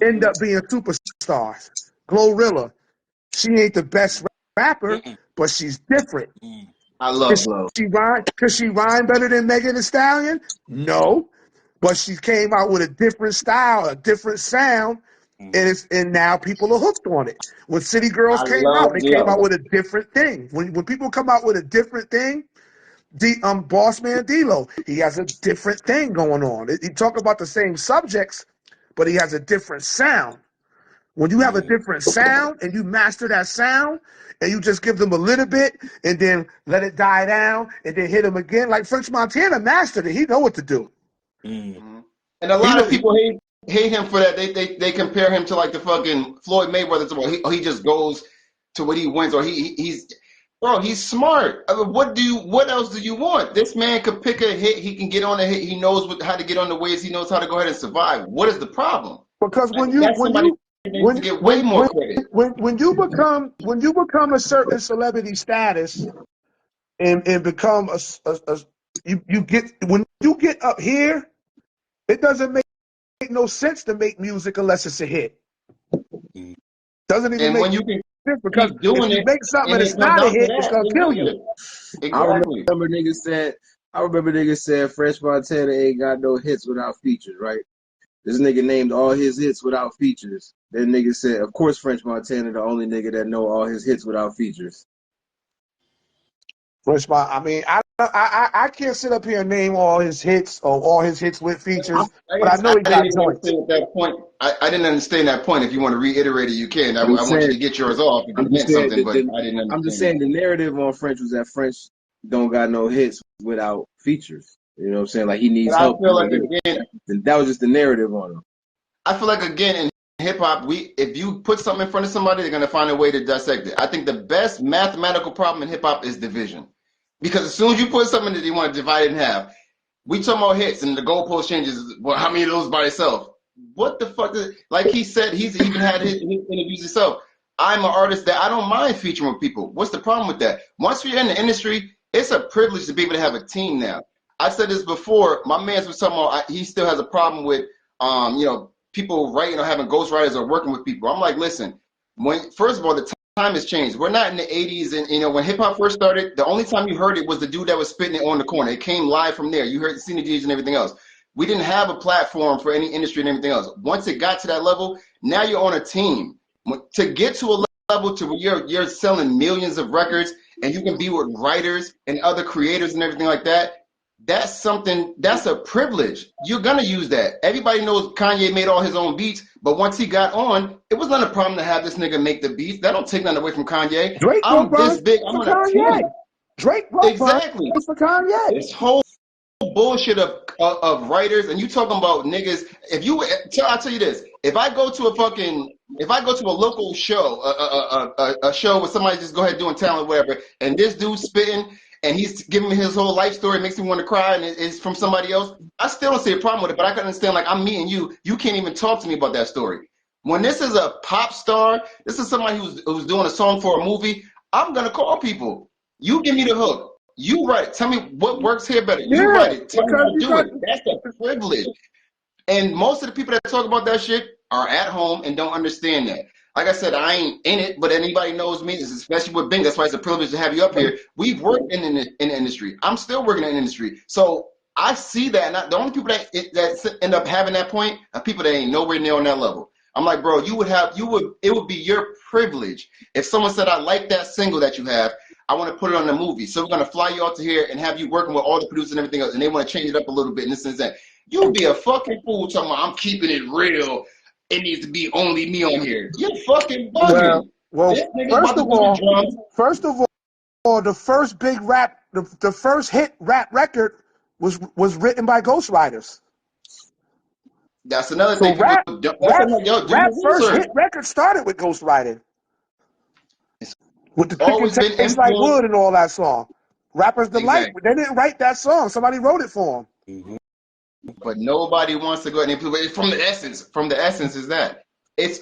C: end up being superstars. Glorilla, she ain't the best rapper, but she's different.
A: I love Glow.
C: Because she rhyme better than Megan Thee Stallion? No. But she came out with a different style, a different sound, and now people are hooked on it. When City Girls
A: I
C: came
A: love
C: out, they came out
A: Glow.
C: with a different thing. When people come out with a different thing, Boss Man D-Lo, he has a different thing going on. He talk about the same subjects, but he has a different sound. When you have a different sound and you master that sound and you just give them a little bit and then let it die down and then hit them again, like French Montana mastered it. He know what to do.
A: And a lot of people hate him for that. They compare him to like the fucking Floyd Mayweather. He just goes to what he wins, or he's bro. He's smart. I mean, what else do you want? This man could pick a hit. He can get on a hit. He knows how to get on the waves. He knows how to go ahead and survive. What is the problem?
C: Because when
A: To get way more credit.
C: when you become a certain celebrity status and become you get when you get up here, it doesn't make no sense to make music unless it's a hit. Doesn't even
A: And
C: make
A: when you can
C: sense because
A: keep doing
C: if you
A: it,
C: make something
A: and
C: and
A: it
C: it's
A: comes
C: not a
A: down to
C: hit, it's
A: that,
C: gonna
A: then
C: kill
A: you
C: you.
A: get it.
B: I
A: Exactly.
B: remember niggas said French Montana ain't got no hits without features, right? This nigga named all his hits without features. Then nigga said, of course French Montana the only nigga that know all his hits without features.
C: I mean, I can't sit up here and name all his hits or all his hits with features, but I know he got
A: didn't even
C: joints.
A: understand at that point. I didn't understand that point. If you want to reiterate it, you can. I
B: I'm
A: want you
B: saying,
A: to get yours off if
B: I'm
A: it
B: just
A: meant
B: saying
A: something, but I didn't
B: I'm just
A: understand
B: saying
A: that.
B: the narrative on French was that French don't got no hits without features. You know what I'm saying? Like he
A: But
B: needs
A: I
B: help.
A: feel like again,
B: That was just the narrative on him.
A: in hip hop, if you put something in front of somebody, they're gonna find a way to dissect it. I think the best mathematical problem in hip hop is division, because as soon as you put something that you want to divide it in half, we talk about hits and the goalpost changes. Well, how many of those by itself? What the fuck? Like he said, he's even had his interviews himself. I'm an artist that I don't mind featuring with people. What's the problem with that? Once you're in the industry, it's a privilege to be able to have a team now. I said this before. My man's was talking about he still has a problem with people writing or having ghostwriters or working with people. I'm like, listen, first of all, the time has changed. We're not in the 80s, and when hip hop first started, the only time you heard it was the dude that was spitting it on the corner. It came live from there. You heard the synergies and everything else. We didn't have a platform for any industry and everything else. Once it got to that level, now you're on a team. To get to a level to where you're selling millions of records and you can be with writers and other creators and everything like that, that's a privilege. You're gonna use that. Everybody knows Kanye made all his own beats, but once he got on, it was not a problem to have this nigga make the beats. That don't take nothing away from Kanye.
C: Drake
A: I'm
C: wrote
A: this
C: Burns
A: big, I'm
C: for
A: on a
C: Kanye.
A: team.
C: Drake wrote
A: Exactly.
C: Burns for Kanye.
A: This whole bullshit of writers, and you talking about niggas. I'll tell you this: if I go to a local show, a show where somebody just go ahead doing talent, whatever, and this dude's spitting and he's giving me his whole life story, it makes me want to cry, and it's from somebody else, I still don't see a problem with it. But I can understand, like, I'm meeting you can't even talk to me about that story. When this is a pop star, this is somebody who's doing a song for a movie, I'm gonna call people. You give me the hook. You write it. Tell me what works here better. You
C: Yeah,
A: write it. Tell me
C: because
A: how to
C: you
A: do
C: got
A: it. That's a privilege. And most of the people that talk about that shit are at home and don't understand that. Like I said, I ain't in it, but anybody knows me, especially with Bing. That's why it's a privilege to have you up here. We've worked in the industry. I'm still working in the industry. So I see that. And the only people that end up having that point are people that ain't nowhere near on that level. I'm like, bro, it would be your privilege if someone said, I like that single that you have. I want to put it on the movie. So we're going to fly you out to here and have you working with all the producers and everything else. And they want to change it up a little bit and this and that. You'd be a fucking fool talking about I'm keeping it real. It needs to be only me on here. You're fucking bugging.
C: well.
A: This nigga's about to do the drums.
C: First of all, the first big rap, the first hit rap record was written by ghostwriters.
A: That's another
C: So
A: thing. People
C: rap first hit record started with ghostwriting. With the chicken
A: always been
C: tastes like
A: influenced.
C: wood and all that song. Rappers Delight.
A: Exactly.
C: They didn't write that song. Somebody wrote it for them.
A: But nobody wants to go and implement it from the essence. From the essence is that it's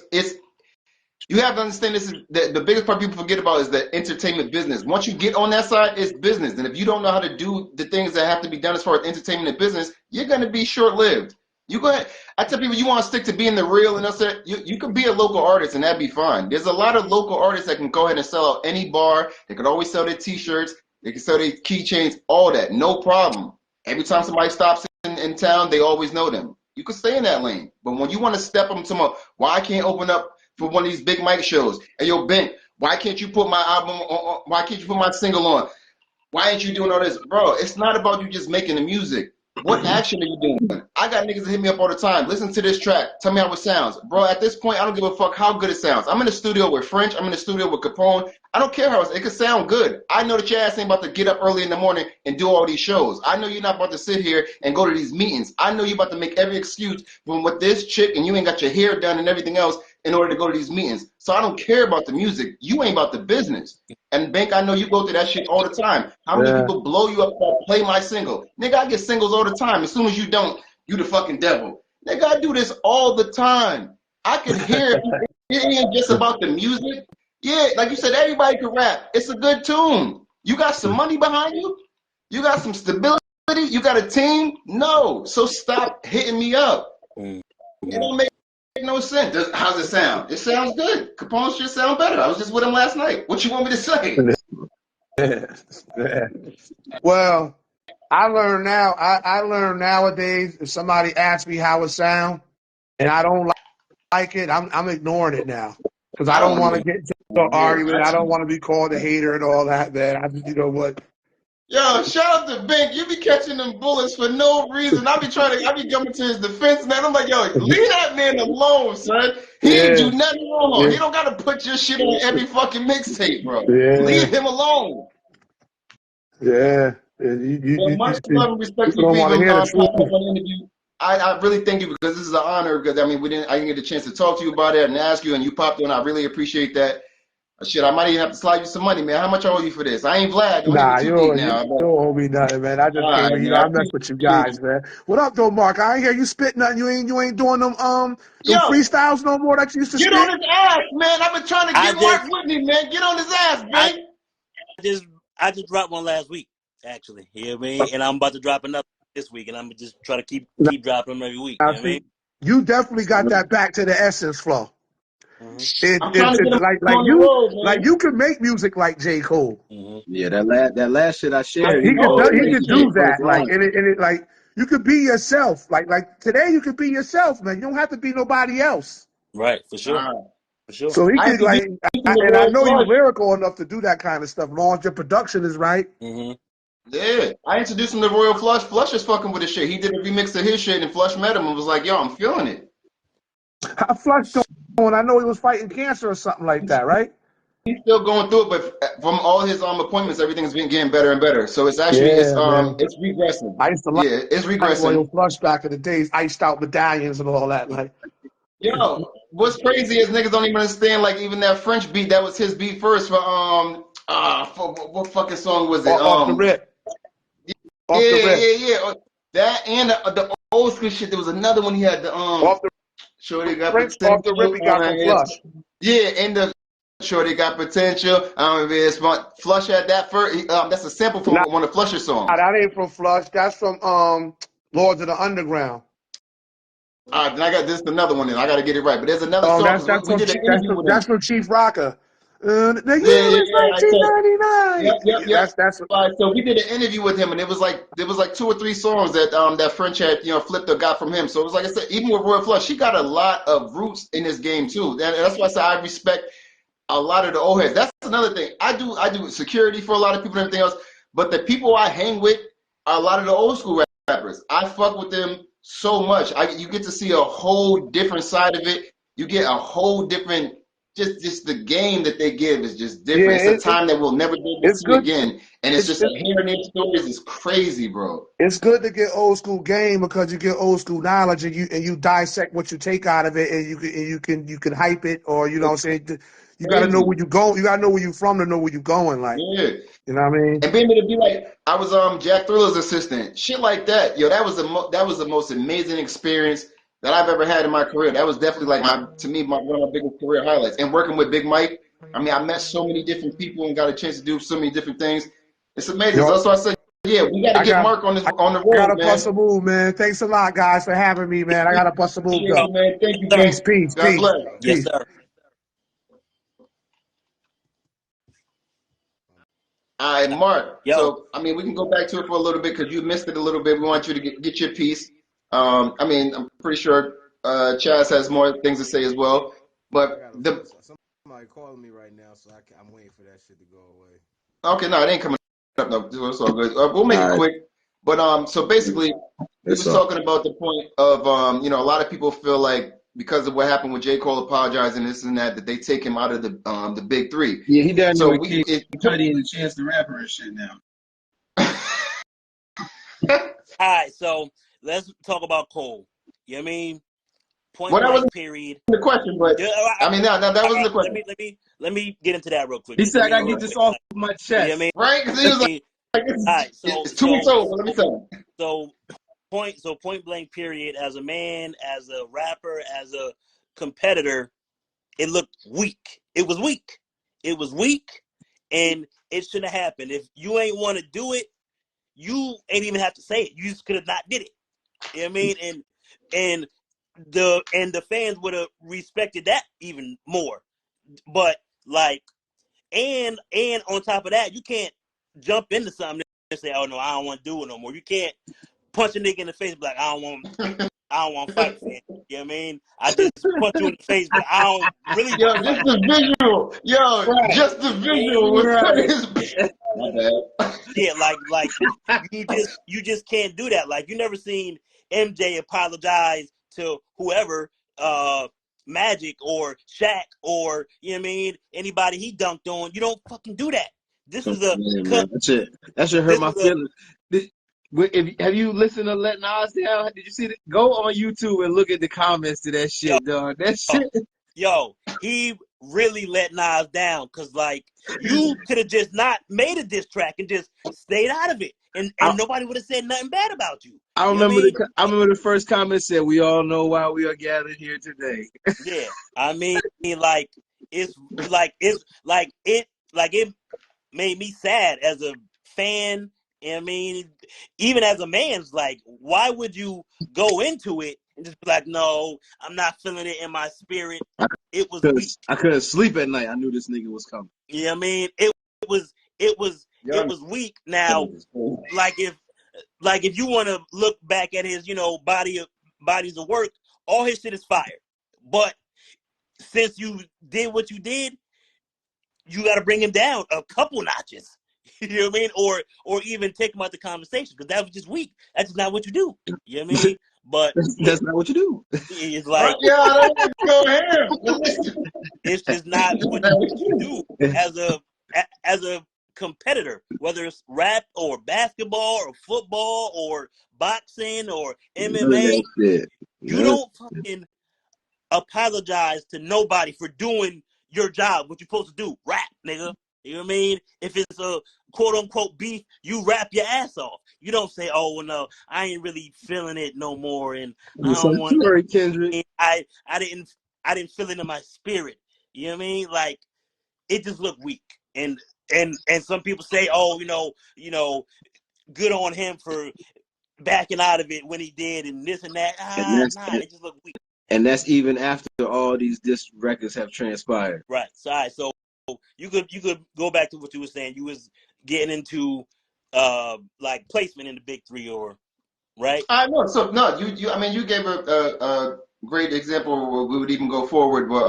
A: you have to understand this is the biggest part people forget about is the entertainment business. Once you get on that side, it's business. And if you don't know how to do the things that have to be done as far as entertainment and business, you're gonna be short lived. I tell people you want to stick to being the real and that's you could be a local artist and that'd be fine. There's a lot of local artists that can go ahead and sell out any bar. They could always sell their t-shirts, they can sell their keychains, all that, no problem. Every time somebody stops in town, they always know them. You could stay in that lane. But when you want to step up to why I can't open up for one of these big mic shows? Hey, yo, Ben, why can't you put my album on? Why can't you put my single on? Why ain't you doing all this? Bro, it's not about you just making the music. What action are you doing? I got niggas that hit me up all the time. Listen to this track. Tell me how it sounds. Bro, at this point, I don't give a fuck how good it sounds. I'm in the studio with French. I'm in the studio with Capone. I don't care how it could sound good. I know that your ass ain't about to get up early in the morning and do all these shows. I know you're not about to sit here and go to these meetings. I know you're about to make every excuse from with this chick and you ain't got your hair done and everything else in order to go to these meetings. So I don't care about the music. You ain't about the business. And Bank, I know you go through that shit all the time. How many people blow you up for play my single? Nigga, I get singles all the time. As soon as you don't, you the fucking devil. Nigga, I do this all the time. I can hear it ain't just about the music. Yeah, like you said, everybody can rap. It's a good tune. You got some money behind you? You got some stability? You got a team? No. So stop hitting me up. It don't make no sense. How's it sound? It sounds good. Capone should sound better. I was just with him last night. What you want me to say?
C: Well, I learn now. I learn nowadays. If somebody asks me how it sounds and I don't like it, I'm ignoring it now because I don't want to get into an argument. I don't want to be called a hater and all that. Man, you know what?
A: Yo, shout out to Bank. You be catching them bullets for no reason. I be coming to his defense, man. I'm like, yo, leave that man alone, son. He ain't do nothing wrong. He don't gotta put your shit on every fucking mixtape, bro. Leave him alone.
C: Yeah.
A: Much love and respect to you for even popping up on the interview. I really thank you because this is an honor because I didn't get a chance to talk to you about it and ask you and you popped on. I really appreciate that. Shit, I might even have to slide you some money, man. How much I owe you for this? I ain't Vlad.
C: You don't owe me nothing, man. I just came I mess with you guys, man. What up, though, Mark? I ain't hear you spit nothing. You ain't doing them freestyles no more that you used to spit.
A: Get on his ass, man. I've been trying to get Mark with me, man. Get on his ass, man.
D: I just dropped one last week, actually. You know what I mean? And I'm about to drop another this week, and I'm just trying to keep dropping them every week. You know what I mean?
C: You definitely got that back to the essence flow.
A: Like
C: you can make music like J. Cole.
B: Yeah, that last shit I shared.
C: He could do that. Like you could be yourself. Like today you could be yourself, man. You don't have to be nobody else.
D: Right, for sure. For sure.
C: So he could and I know you're lyrical enough to do that kind of stuff, as long as your production is right.
A: Yeah, I introduced him to Royal Flush. Flush is fucking with his shit. He did a remix of his shit, and Flush met him and was like, "Yo, I'm feeling it."
C: How Flush doing? I know he was fighting cancer or something like that, right?
A: He's still going through it, but from all his appointments, everything's been getting better and better. So it's actually it's regressing.
C: I used to like
A: it's regressing.
C: Royal Flush back in the days, iced out medallions and all that. Like,
A: yo, what's crazy is niggas don't even understand. Like even that French beat, that was his beat first for for what fucking song was it?
C: Off the rip.
A: Yeah. That and the old school shit. There was another one he had. The
C: off the
A: Shorty got
C: French off the rip. He got from Flush.
A: Yeah, and the Shorty got potential. I'm be smart. Flush had that first. That's a sample from
C: Nah,
A: one of Flusher's songs.
C: that ain't from Flush. That's from Lords of the Underground.
A: All right, then I got this another one. Then I got to get it right. But there's another
C: Oh,
A: song
C: that's
A: because we did an interview with him.
C: that's from Chief Rocker. The
A: Yeah,
C: year
A: yeah,
C: is
A: yeah. So,
C: 1999.
A: yep.
C: That's
A: All right, so we did an interview with him, and it was like 2 or 3 songs that that French had flipped or got from him. So it was like I said, even with Royal Flush, she got a lot of roots in this game too. And that's why I say I respect a lot of the old heads. That's another thing. I do security for a lot of people and everything else, but the people I hang with are a lot of the old school rappers. I fuck with them so much. You get to see a whole different side of it. You get a whole different just the game that they give is just different.
C: yeah.
A: It's a time that we'll never be able to
C: It's
A: see
C: good.
A: again. And it's just
C: It's
A: hearing their stories is crazy, bro.
C: it's good to get old school game because you get old school knowledge and you dissect what you take out of it and you can hype it or you know what I'm saying. You got to know
A: Crazy.
C: where you go. You got to know where you're from to know where you're going. Like
A: Yeah.
C: you know what I mean.
A: And being able to be like, I was Jack Thriller's assistant, shit like that. Yo, that was the most amazing experience that I've ever had in my career. That was definitely like one of my biggest career highlights. And working with Big Mike, I mean, I met so many different people and got a chance to do so many different things. It's amazing.
C: Yo,
A: So that's why I said, yeah, we got to get Mark on the
C: I
A: road,
C: gotta
A: man.
C: bust a move, man. Thanks a lot, guys, for having me, man. I gotta bust a move
A: Yeah,
C: though.
A: man. Thank you,
C: Peace,
A: bro.
C: peace,
A: God
C: peace,
A: bless.
D: Yes,
C: peace.
D: sir.
A: All right, Mark.
D: Yo,
A: So, I mean, we can go back to it for a little bit because you missed it a little bit. We want you to get your piece. I mean, I'm pretty sure Chaz has more things to say as well. But
B: somebody calling me right now, so I'm waiting for that shit to go away.
A: okay, no, it ain't coming up. No, it's all good. We'll make it quick. But so basically, we was talking about the point of a lot of people feel like because of what happened with J. Cole apologizing this and that they take him out of the big 3.
B: Yeah, he doesn't
A: So
B: even Cuddy and Chance the Rapper and shit now.
D: all right. So let's talk about Cole. You know what I mean? Point
A: Well, that
D: blank.
A: wasn't
D: Period.
A: the question, but I mean, no, that wasn't the question.
D: Let me get into that real quick.
B: He said, "I gotta get this off my chest."
D: You know what I mean?
A: Right? Because he was like,
D: all right.
A: it's 2 weeks old. Let me tell you.
D: So point blank. Period. As a man, as a rapper, as a competitor, it looked weak. It was weak. It was weak, and it shouldn't have happened. If you ain't want to do it, you ain't even have to say it. You just could have not did it. You know what I mean? And the fans would have respected that even more. But like, and on top of that, you can't jump into something and say, "Oh no, I don't want to do it no more." You can't punch a nigga in the face, and be like, "I don't want to fight, man." You know what I mean? I just punch you in the face, but I don't really want to fight.
A: Just the visual. Yo,
B: right.
A: Just the visual was
B: right.
A: My bad.
D: Yeah, like you just can't do that. Like you never seen MJ apologize to whoever, Magic or Shaq or you know what I mean, anybody he dunked on. You don't fucking do that. This is a
B: man. That should hurt my feelings. Have you listened to Let Nas Down? Did you see it? Go on YouTube and look at the comments to that shit, dog. That shit.
D: Yo, he really let Nas down because like you could have just not made a diss track and just stayed out of it, and nobody would have said nothing bad about you.
B: I remember the first comment said, "We all know why we are gathered here today."
D: Yeah, I mean, like it made me sad as a fan. I mean, even as a man, it's like, why would you go into it and just be like, "No, I'm not feeling it in my spirit." It was weak.
B: I couldn't sleep at night. I knew this nigga was coming.
D: You know what I mean? It was weak. Now, like if you want to look back at his, bodies of work, all his shit is fire. But since you did what you did, you got to bring him down a couple notches. You know what I mean? Or even take him out the conversation because that was just weak. That's just not what you do. You know what I mean? But
B: that's not what you do.
D: It's like it's just not what you do as a competitor, whether it's rap or basketball or football or boxing or MMA. You don't fucking apologize to nobody for doing your job, what you're supposed to do. Rap, nigga. You know what I mean? If it's a quote unquote beef, you rap your ass off. You don't say, "Oh well, no, I ain't really feeling it no more," and I don't want.
B: Kendrick.
D: I didn't feel it in my spirit. You know what I mean? Like it just looked weak. And some people say, oh, good on him for backing out of it when he did, and this and that. It just looked weak.
B: And that's even after all these disc records have transpired.
D: Right. So, all right, so you could go back to what you were saying. You was getting into like placement in the big three, or right?
A: I know. So no, you. I mean, you gave a great example where we would even go forward, but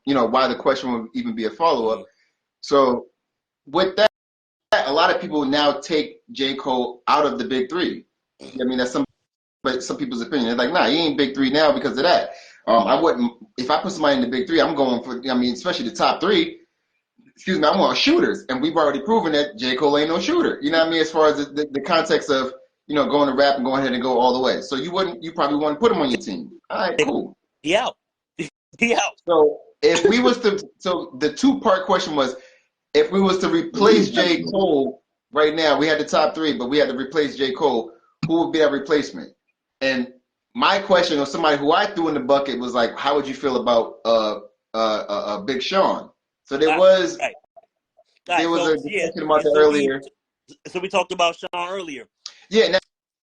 A: why the question would even be a follow up.
D: Mhm.
A: So with that, a lot of people now take J. Cole out of the big three. I mean, that's some people's opinion. They're like, nah, he ain't big three now because of that. I wouldn't. If I put somebody in the big three, I'm going for. I mean, especially the top three. Excuse me, I want shooters, and we've already proven that J. Cole ain't no shooter. You know what I mean? As far as the context of going to rap and going ahead and go all the way. So you probably wouldn't put him on your team. All right, cool.
D: He out. He out.
A: So if we was to, so the 2-part question was, if we was to replace J. Cole right now, we had the top three, but we had to replace J. Cole, who would be that replacement? And my question, or somebody who I threw in the bucket, was like, how would you feel about Big Sean? So there was
D: right.
A: there was a discussion about that earlier.
D: So we talked about Sean earlier.
A: Yeah,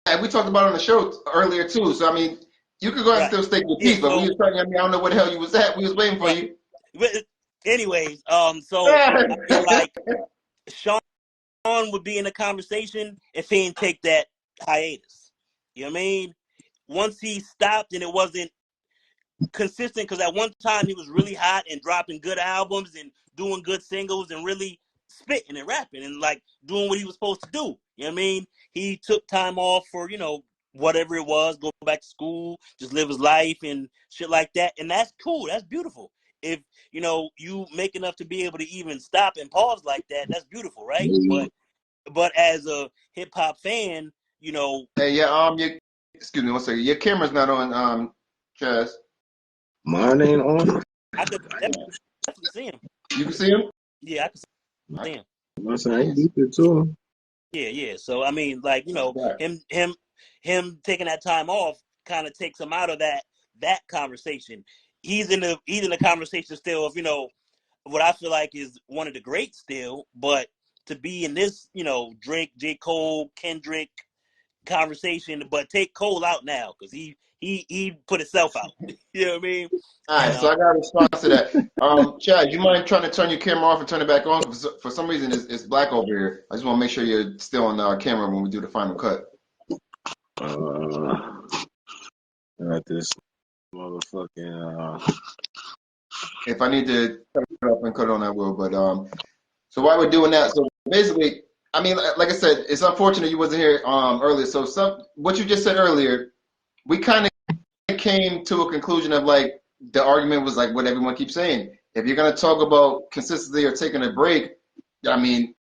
A: and we talked about it on the show earlier too. So I mean, you could go ahead and still stake your piece, but we was talking. I mean, I don't know where the hell you was at. We was waiting for you.
D: But anyways, so I feel like Sean would be in the conversation if he didn't take that hiatus. You know what I mean? Once he stopped and it wasn't consistent, because at one time he was really hot and dropping good albums and doing good singles and really spitting and rapping and like doing what he was supposed to do. You know what I mean? He took time off for, whatever it was, go back to school, just live his life and shit like that. And that's cool. That's beautiful. If, you make enough to be able to even stop and pause like that, that's beautiful, right? But as a hip hop fan,
A: Hey, yeah, excuse me one second. Your camera's not on, Chaz.
B: Mine ain't on.
D: I could definitely see him.
A: You can see him?
D: Yeah, I can see him.
B: I ain't deep it too.
D: Yeah. So I mean, like, him taking that time off kind of takes him out of that conversation. He's in the conversation still of, what I feel like is one of the greats still, but to be in this, Drake, J. Cole, Kendrick conversation, but take Cole out now because he put himself out. You know what I mean?
A: All right, so I got a response to that. Chad, you mind trying to turn your camera off and turn it back on? For some reason, it's black over here. I just want to make sure you're still on our camera when we do the final cut.
B: I got this motherfucking.
A: If I need to cut it up and cut it on, I will. But so while we're doing that, so basically, I mean, like I said, it's unfortunate you wasn't here earlier. So what you just said earlier, we kind of came to a conclusion of like the argument was like what everyone keeps saying. If you're gonna talk about consistency or taking a break, I mean,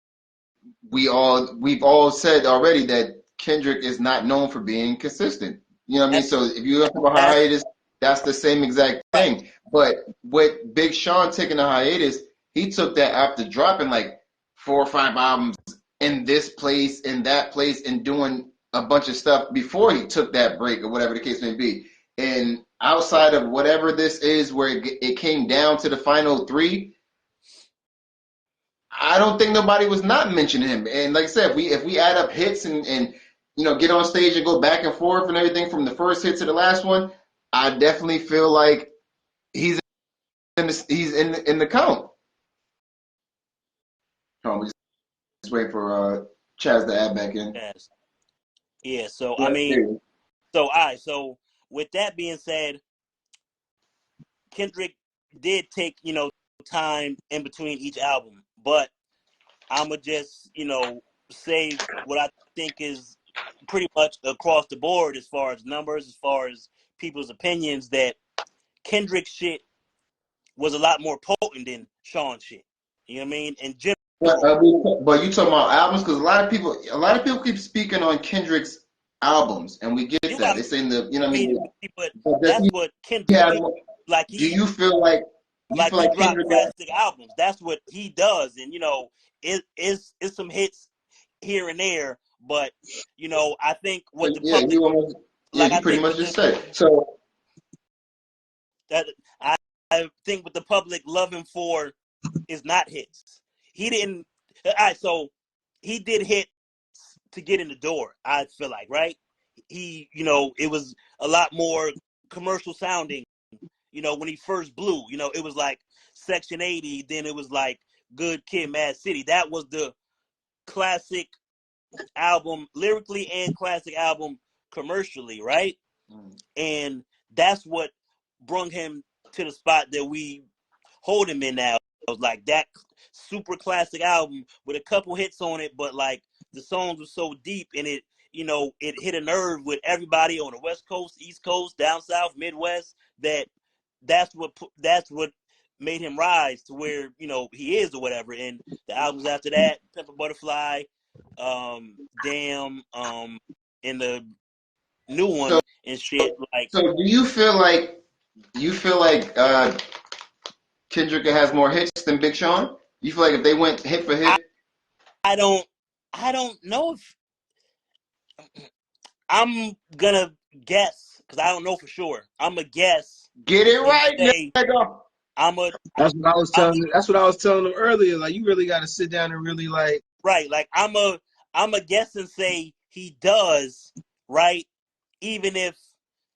A: we've all said already that Kendrick is not known for being consistent. You know what I mean? So if you have a hiatus, that's the same exact thing. But with Big Sean taking a hiatus, he took that after dropping like 4 or 5 albums in this place, in that place, and doing a bunch of stuff before he took that break or whatever the case may be. And outside of whatever this is where it came down to the final 3, I don't think nobody was not mentioning him. And like I said, if we add up hits and get on stage and go back and forth and everything from the first hit to the last one, I definitely feel like he's in the count. Hold on, we just wait for Chaz to add back in.
D: Yeah. So I mean, so with that being said, Kendrick did take time in between each album, but I'ma just say what I think is pretty much across the board as far as numbers, as far as people's opinions, that Kendrick shit was a lot more potent than Sean shit. You know what I mean? In general.
A: But you talking about albums? Because a lot of people keep speaking on Kendrick's albums, and we get that. They're saying what I mean?
D: But that's what Kendrick did. Like
A: do you feel like
D: he dropped classic albums? That's what he does, and it's some hits here and there, but I think what the public,
A: you pretty much just said so.
D: That I think what the public love him for is not hits. He didn't. All right, so he did hits to get in the door. I feel like, right? He, it was a lot more commercial sounding. When he first blew, it was like Section 80. Then it was like Good Kid, Mad City. That was the classic album lyrically and classic album commercially, right? And that's what brung him to the spot that we hold him in now. It was like that super classic album with a couple hits on it, but like the songs were so deep and it hit a nerve with everybody on the West Coast, East Coast, down South, Midwest, that's what made him rise to where, he is or whatever. And the albums after that, Pepper Butterfly, Damn, and the new one
A: So,
D: and shit. Like,
A: so do you feel like Kendrick has more hits than Big Sean? You feel like if they went hit for hit?
D: I don't know if I'm gonna guess because I don't know for sure. I'm a guess
A: Get it
D: and
A: right,
D: say
A: nigga.
B: That's what I was telling. That's what I was telling them earlier. Like, you really got to sit down and really like.
D: Right. Like I'm a guess and say he does, right? Even if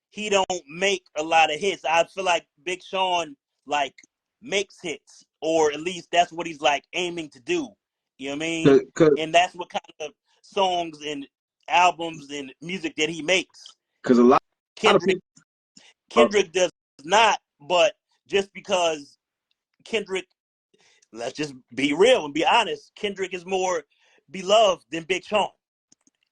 D: he don't make a lot of hits. I feel like Big Sean like makes hits, or at least that's what he's like aiming to do. You know what I mean? And that's what kind of songs and albums and music that he makes.
B: Because a lot of people.
D: Kendrick does not, but just because Kendrick, let's just be real and be honest, Kendrick is more beloved than Big Sean.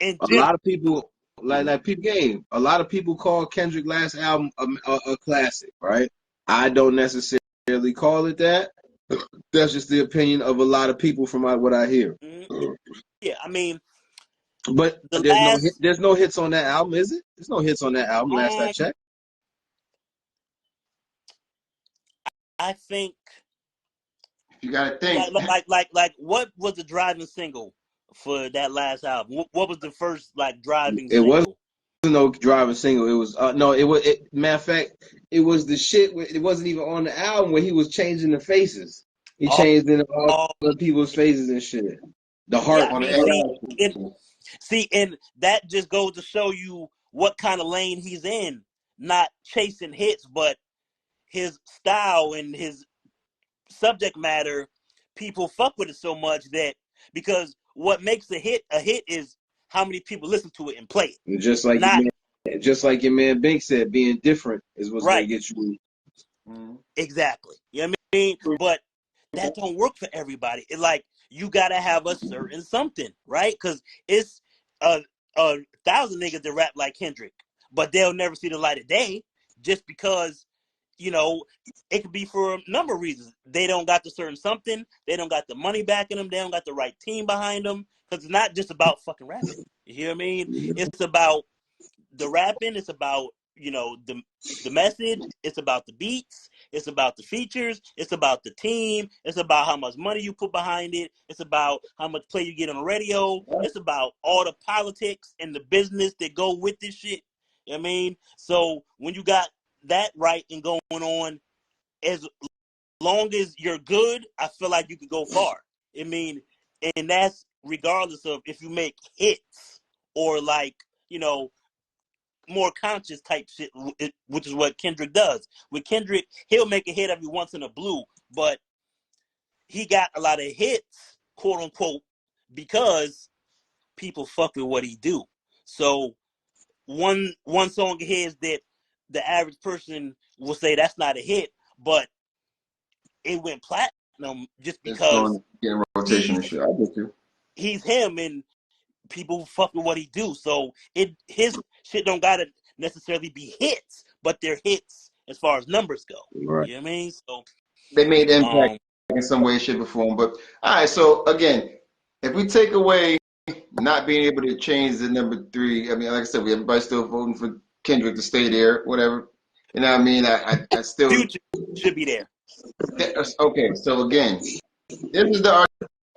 B: A lot of people like Peep Game. A lot of people call Kendrick last album a classic, right? I don't necessarily call it that. That's just the opinion of a lot of people from what I hear.
D: Mm-hmm. Yeah, I mean,
B: but there's no hits on that album, is it? There's no hits on that album. Last I checked.
D: I think
A: you gotta think.
D: Like, what was the driving single for that last album? What was the first like driving single?
B: It wasn't no driving single. It was no. It was. Matter of fact, it was the shit. It wasn't even on the album where he was changing the faces. He changed in all the people's faces and shit. The heart on
D: the see, and that just goes to show you what kind of lane he's in. Not chasing hits, but his style and his subject matter, people fuck with it so much that because what makes a hit is how many people listen to it and play it.
B: Just like your man Bink said, being different is what's gonna get you.
D: Exactly. You know what I mean? But that don't work for everybody. It's like you gotta have a certain something, right? Because it's a 1,000 niggas that rap like Kendrick, but they'll never see the light of day just because. It could be for a number of reasons. They don't got the certain something. They don't got the money backing them. They don't got the right team behind them. Because it's not just about fucking rapping. You hear what I mean? It's about the rapping. It's about, the message. It's about the beats. It's about the features. It's about the team. It's about how much money you put behind it. It's about how much play you get on the radio. It's about all the politics and the business that go with this shit. You know what I mean? So when you got that right and going on, as long as you're good, I feel like you could go far. I mean, and that's regardless of if you make hits or like, more conscious type shit, which is what Kendrick does. With Kendrick, he'll make a hit every once in a blue, but he got a lot of hits, quote unquote, because people fuck with what he do. So one song of his that the average person will say that's not a hit, but it went platinum just because
A: getting rotation and shit. I get you.
D: He's him and people fuck with what he do. So his shit don't gotta necessarily be hits, but they're hits as far as numbers go.
B: Right.
D: You know what I mean? So
A: they made impact in some way, shape, or form. But all right, so again, if we take away not being able to change the number 3, I mean, like I said, everybody's still voting for Kendrick to stay there, whatever. You know what I mean? I still
D: Future should be there.
A: Okay, so again, this is the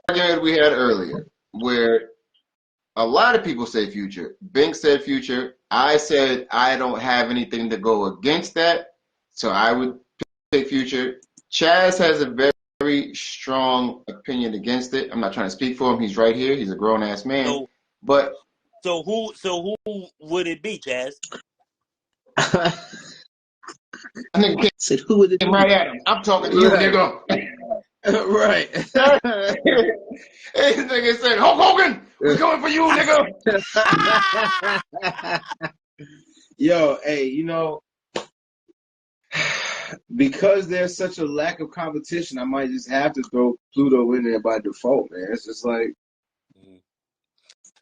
A: argument we had earlier, where a lot of people say Future. Bink said Future. I said I don't have anything to go against that, so I would pick Future. Chaz has a very, very strong opinion against it. I'm not trying to speak for him. He's right here. He's a grown ass man.
D: So
A: But
D: who would it be, Chaz?
A: I think
B: Said, who would it
A: came
B: be?
A: right at him. I'm talking to you,
B: Right.
A: nigga.
B: Right.
A: Hey, this nigga said, Hulk Hogan, we're coming for you, nigga.
B: Yo, hey, you know, because there's such a lack of competition, I might just have to throw Pluto in there by default, man. It's just like,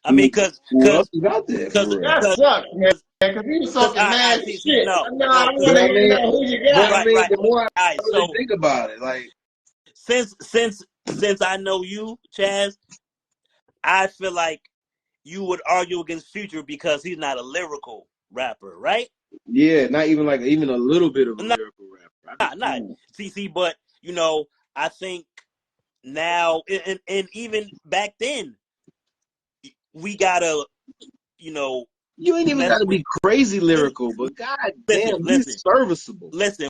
D: I mean, because
B: who else is out there for real?
A: That sucks, man. Because he was talking mad
D: see,
A: shit.
D: no,
A: I
D: no,
A: want
B: You know
A: to
B: what I mean?
A: know who you
B: But
A: got.
B: I mean,
D: Right.
B: the more I
D: All right,
B: really
D: so
B: think about it, like,
D: since I know you, Chaz, I feel like you would argue against Future because he's not a lyrical rapper, right?
B: yeah, not even like even a little bit of a
D: Not-
B: lyrical rapper.
D: Not see, but you know, I think now and even back then, we gotta, you know,
B: You ain't even
D: mess
B: got to
D: with-
B: be crazy lyrical, but god damn,
D: listen.
B: he's serviceable.
D: listen.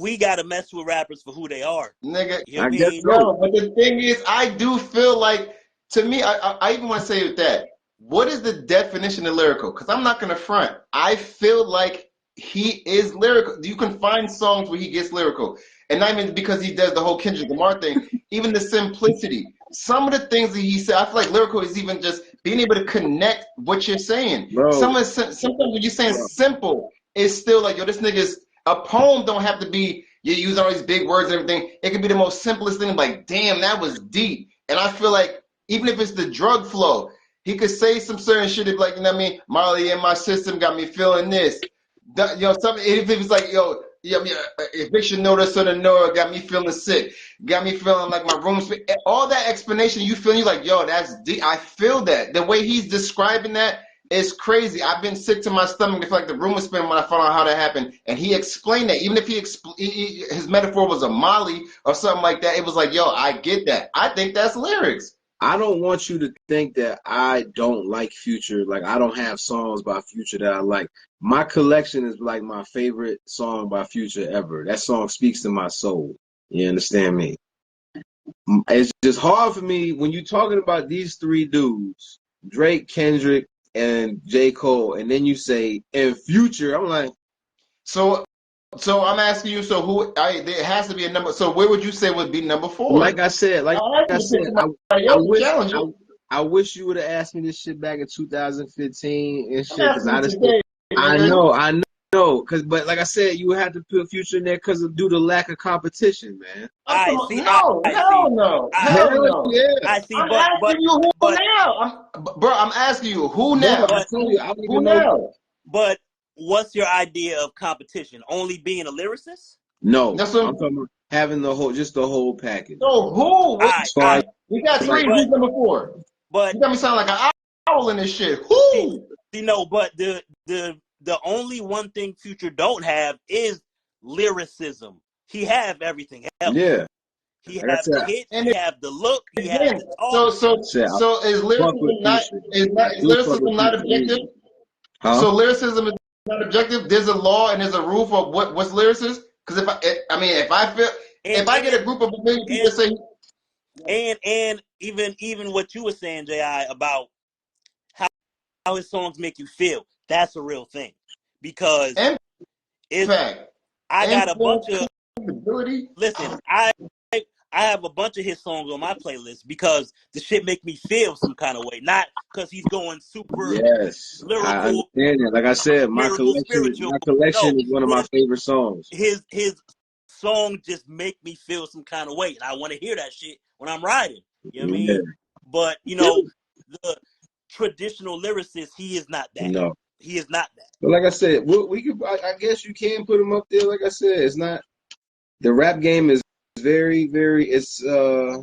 D: We gotta mess with rappers for who they are.
A: Nigga,
D: You know what
B: I guess
D: mean?
B: so.
A: no, but the thing is, I do feel like, to me, I even want to say that. What is the definition of lyrical? Because I'm not going to front. I feel like he is lyrical. You can find songs where he gets lyrical. And not even because he does the whole Kendrick Lamar thing, even the simplicity. Some of the things that he said, I feel like lyrical is even just being able to connect what you're saying.
B: Bro.
A: Sometimes when you're saying simple, it's still like, yo, this nigga's, a poem don't have to be, you use all these big words and everything. It can be the most simplest thing, like, damn, that was deep. And I feel like, even if it's the drug flow, he could say some certain shit, like, you know what I mean? Molly in my system got me feeling this. You know, something, if it was like, yo, eviction notice on the NOAA got me feeling sick, got me feeling like my room's, all that explanation, you feel, you like, yo, that's deep. I feel that. The way he's describing that is crazy. I've been sick to my stomach. I feel like the room was spinning when I found out how that happened. And he explained that. Even if his metaphor was a Molly or something like that, it was like, yo, I get that. I think that's lyrics.
B: I don't want you to think that I don't like Future. Like, I don't have songs by Future that I like. My collection is like my favorite song by Future ever. That song speaks to my soul. You understand me? It's just hard for me when you're talking about these three dudes, Drake, Kendrick, and J. Cole, and then you say, and Future. I'm like,
A: So I'm asking you, so there has to be a number. So where would you say would be number 4?
B: like I said, I wish you would have asked me this shit back in 2015 and shit, because I know, but like I said, you would have to put Future in there due to lack of competition, man.
A: No.
B: Yeah.
D: I see,
A: I'm
D: but
A: asking you who now. I'm asking you who now.
B: I told you, I don't
A: Who
B: even know.
A: now?
D: but what's your idea of competition? Only being a lyricist?
B: No,
A: That's what
B: I'm talking about having the whole package.
A: So who?
D: Alright,
B: So I-
A: We got 3.
D: But-
A: Who's number 4?
D: But
A: You got me sounding like an owl in this shit. Who?
D: you know, but the only one thing Future don't have is lyricism. He have everything else.
B: Yeah.
D: He
B: Like I
D: have the
B: said,
D: hits,
A: and
D: he have the look, he have
A: Again,
D: the talk.
A: so is
B: fuck
A: lyricism
B: with
A: not
B: Future.
A: is lyricism not objective?
B: Huh?
A: So lyricism is not objective. There's a law and there's a rule for what's lyricist. Because if I get a group of a million people say,
D: and even what you were saying, J.I., about how his songs make you feel, that's a real thing. Because
A: impact,
D: I got a bunch of
A: ability.
D: listen, I have a bunch of his songs on my playlist because the shit make me feel some kind of way. Not because he's going super
B: Yes,
D: lyrical.
B: I understand that. Like I said, my
D: lyrical,
B: collection
D: spiritual.
B: is one of my favorite songs.
D: His song just make me feel some kind of way, and I want to hear that shit when I'm riding. You know what I mean?
B: Yeah.
D: But you know, the traditional lyricist, he is not that.
B: No.
D: He is not that.
B: But like I said, we could. I guess you can put him up there. Like I said, it's not. The rap game is very, very. It's. I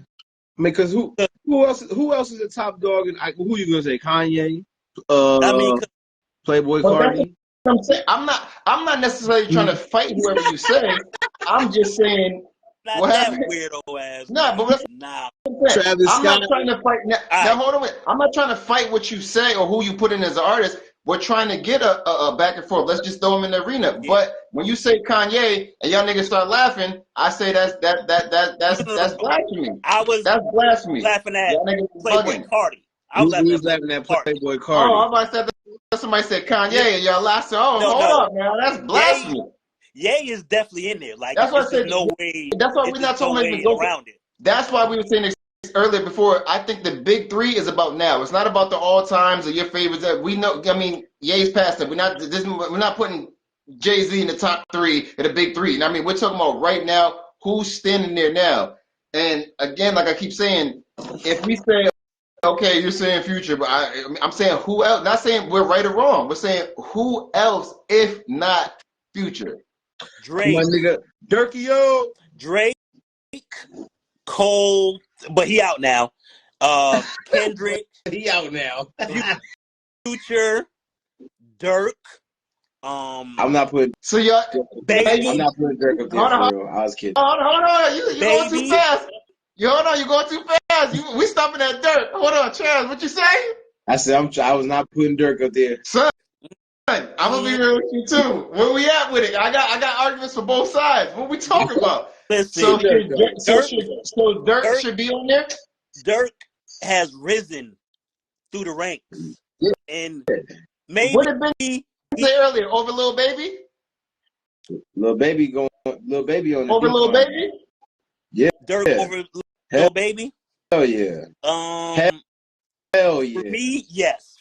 B: mean, because who else is the top dog? Who you gonna say? Kanye.
D: I mean,
B: Playboy
A: Well,
B: Cardi.
A: I'm saying I'm not necessarily trying to fight whoever you say. I'm just saying.
D: not
A: What
D: that
A: happened?
D: weirdo ass.
A: Nah, but that's
D: nah.
B: Travis
A: I'm
B: Scott.
A: not trying to fight. Now hold on. I'm not trying to fight what you say or who you put in as an artist. we're trying to get a back and forth. Let's just throw him in the arena.
D: Yeah.
A: But when you say Kanye and y'all niggas start laughing, I say that's
D: No.
A: blasphemy.
D: I was
A: That's blasphemy.
D: laughing at
A: Y'all niggas is
D: Playboy
A: bugging.
D: Cardi. I was
B: Who's
D: laughing
B: laughing
D: at
B: at
D: Cardi.
B: Playboy
A: Oh,
B: Cardi?
A: I'm about to say somebody said Kanye and y'all laughed. Oh,
D: No,
A: hold
D: no.
A: up, man. That's blasphemy.
D: Ye is definitely in there. Like
A: That's why I
D: it's just
A: said.
D: no way.
A: That's why
D: It's
A: we're not
D: just no
A: talking about
D: way
A: even go.
D: around it.
A: That's why we were saying this earlier before. I think the big three is about now. It's not about the all times or your favorites. That we know. I mean, Ye's past that. We're not putting Jay-Z in the top three in the big three. I mean, we're talking about right now. Who's standing there now? And again, like I keep saying, if we say, okay, you're saying Future, but I'm saying who else? Not saying we're right or wrong. We're saying who else if not Future?
B: My
D: Drake,
B: nigga, Durkio.
D: Drake, Cole, but he out now. Kendrick,
B: He out now.
D: Future, Dirk,
B: I'm not putting.
A: So y'all,
D: Baby,
B: I'm not putting Dirk up there
A: hold on,
B: for real. I was kidding.
A: hold on. You going too
D: Baby.
A: fast. Hold on, you going too fast. We stopping at Dirk. Hold on, Chaz, what you say?
B: I said I was not putting Dirk up there.
A: Son, I'm gonna be real with you too. Where we at with it? I got arguments for both sides. What we talking about?
D: Listen,
A: So
D: Dirk
A: should be on there.
D: Dirk has risen through the ranks,
A: Yeah.
D: and maybe
A: What did Ben say earlier? Over Lil Baby?
B: Little baby on the
A: Over Lil
B: decline.
A: Baby?
B: Yeah.
D: Dirk over Lil Baby.
B: Hell yeah. Hell yeah.
D: For me, yes.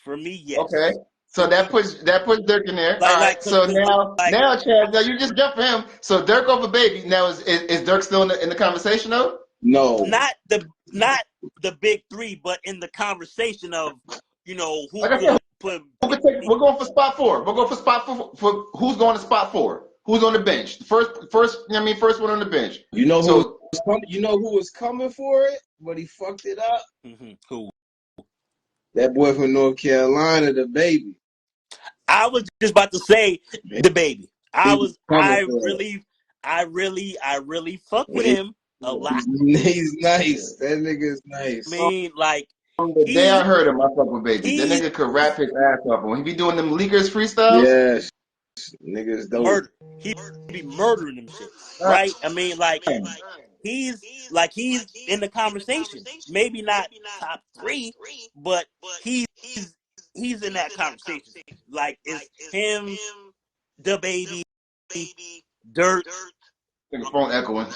A: Okay. So that puts Dirk in there.
D: Like-
A: All right.
D: like,
A: So now,
D: like-
A: Chad, now you just jumped for him. So Dirk over Baby. Now is Dirk still in the conversation though?
B: No.
D: Not the big three, but in the conversation of who
A: Like I said,
D: put.
A: we're going for spot four. We're going for spot four. For who's going to spot four? Who's on the bench? First one on the bench.
B: You know
A: So
B: who was coming for it, but he fucked it up?
D: Who?
B: That boy from North Carolina, the baby.
D: I was just about to say the baby. I really fuck with him a lot.
B: He's nice. That nigga is nice.
D: I mean, like
A: from the day I heard him, I fuck with Baby. That nigga could rap his ass off. When he be doing them leakers freestyles,
B: Yes. Niggas dope.
D: murder. He be murdering them shit, right? I mean, like he's in the conversation. Maybe not top three, but he's in that conversation. Like it's him, the baby, Dirt.
A: nigga phone echoing.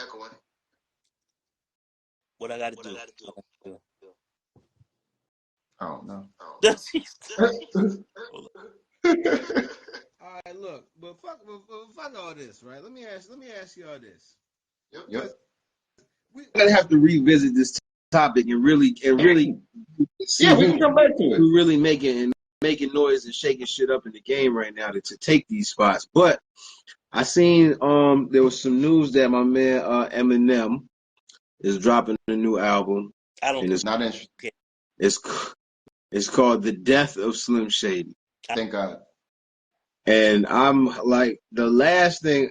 D: What I gotta do?
A: I don't know.
B: All right, look, but fuck all this, right? Let me ask y'all this.
A: Yep.
B: We're gonna have to revisit this topic and really see
A: Yeah, we can come back to it.
B: who really making noise and shaking shit up in the game right now to take these spots. But I seen there was some news that my man Eminem is dropping a new album.
D: I don't.
B: And it's
A: Not interested.
B: It's called The Death of Slim Shady.
A: Thank God.
B: And I'm like, the last thing,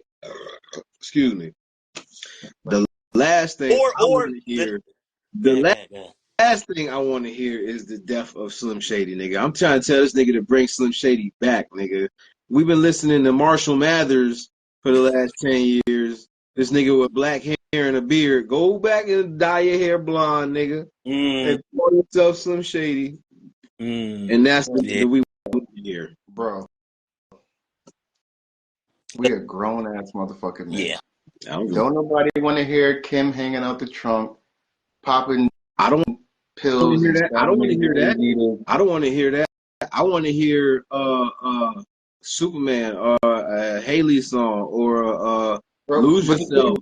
B: excuse me, the last thing I want to hear, last thing I want to hear is the death of Slim Shady, nigga. I'm trying to tell this nigga to bring Slim Shady back, nigga. We've been listening to Marshall Mathers for the last 10 years. This nigga with black hair and a beard. Go back and dye your hair blonde, nigga. And call yourself Slim Shady. And that's the nigga we want to hear.
A: Bro. We a grown ass motherfucking man.
D: Yeah.
A: Don't nobody want to hear Kim hanging out the trunk, popping pills.
B: I don't want to hear that. I don't want to hear that. I want to hear Superman or a Haley song or Lose Yourself.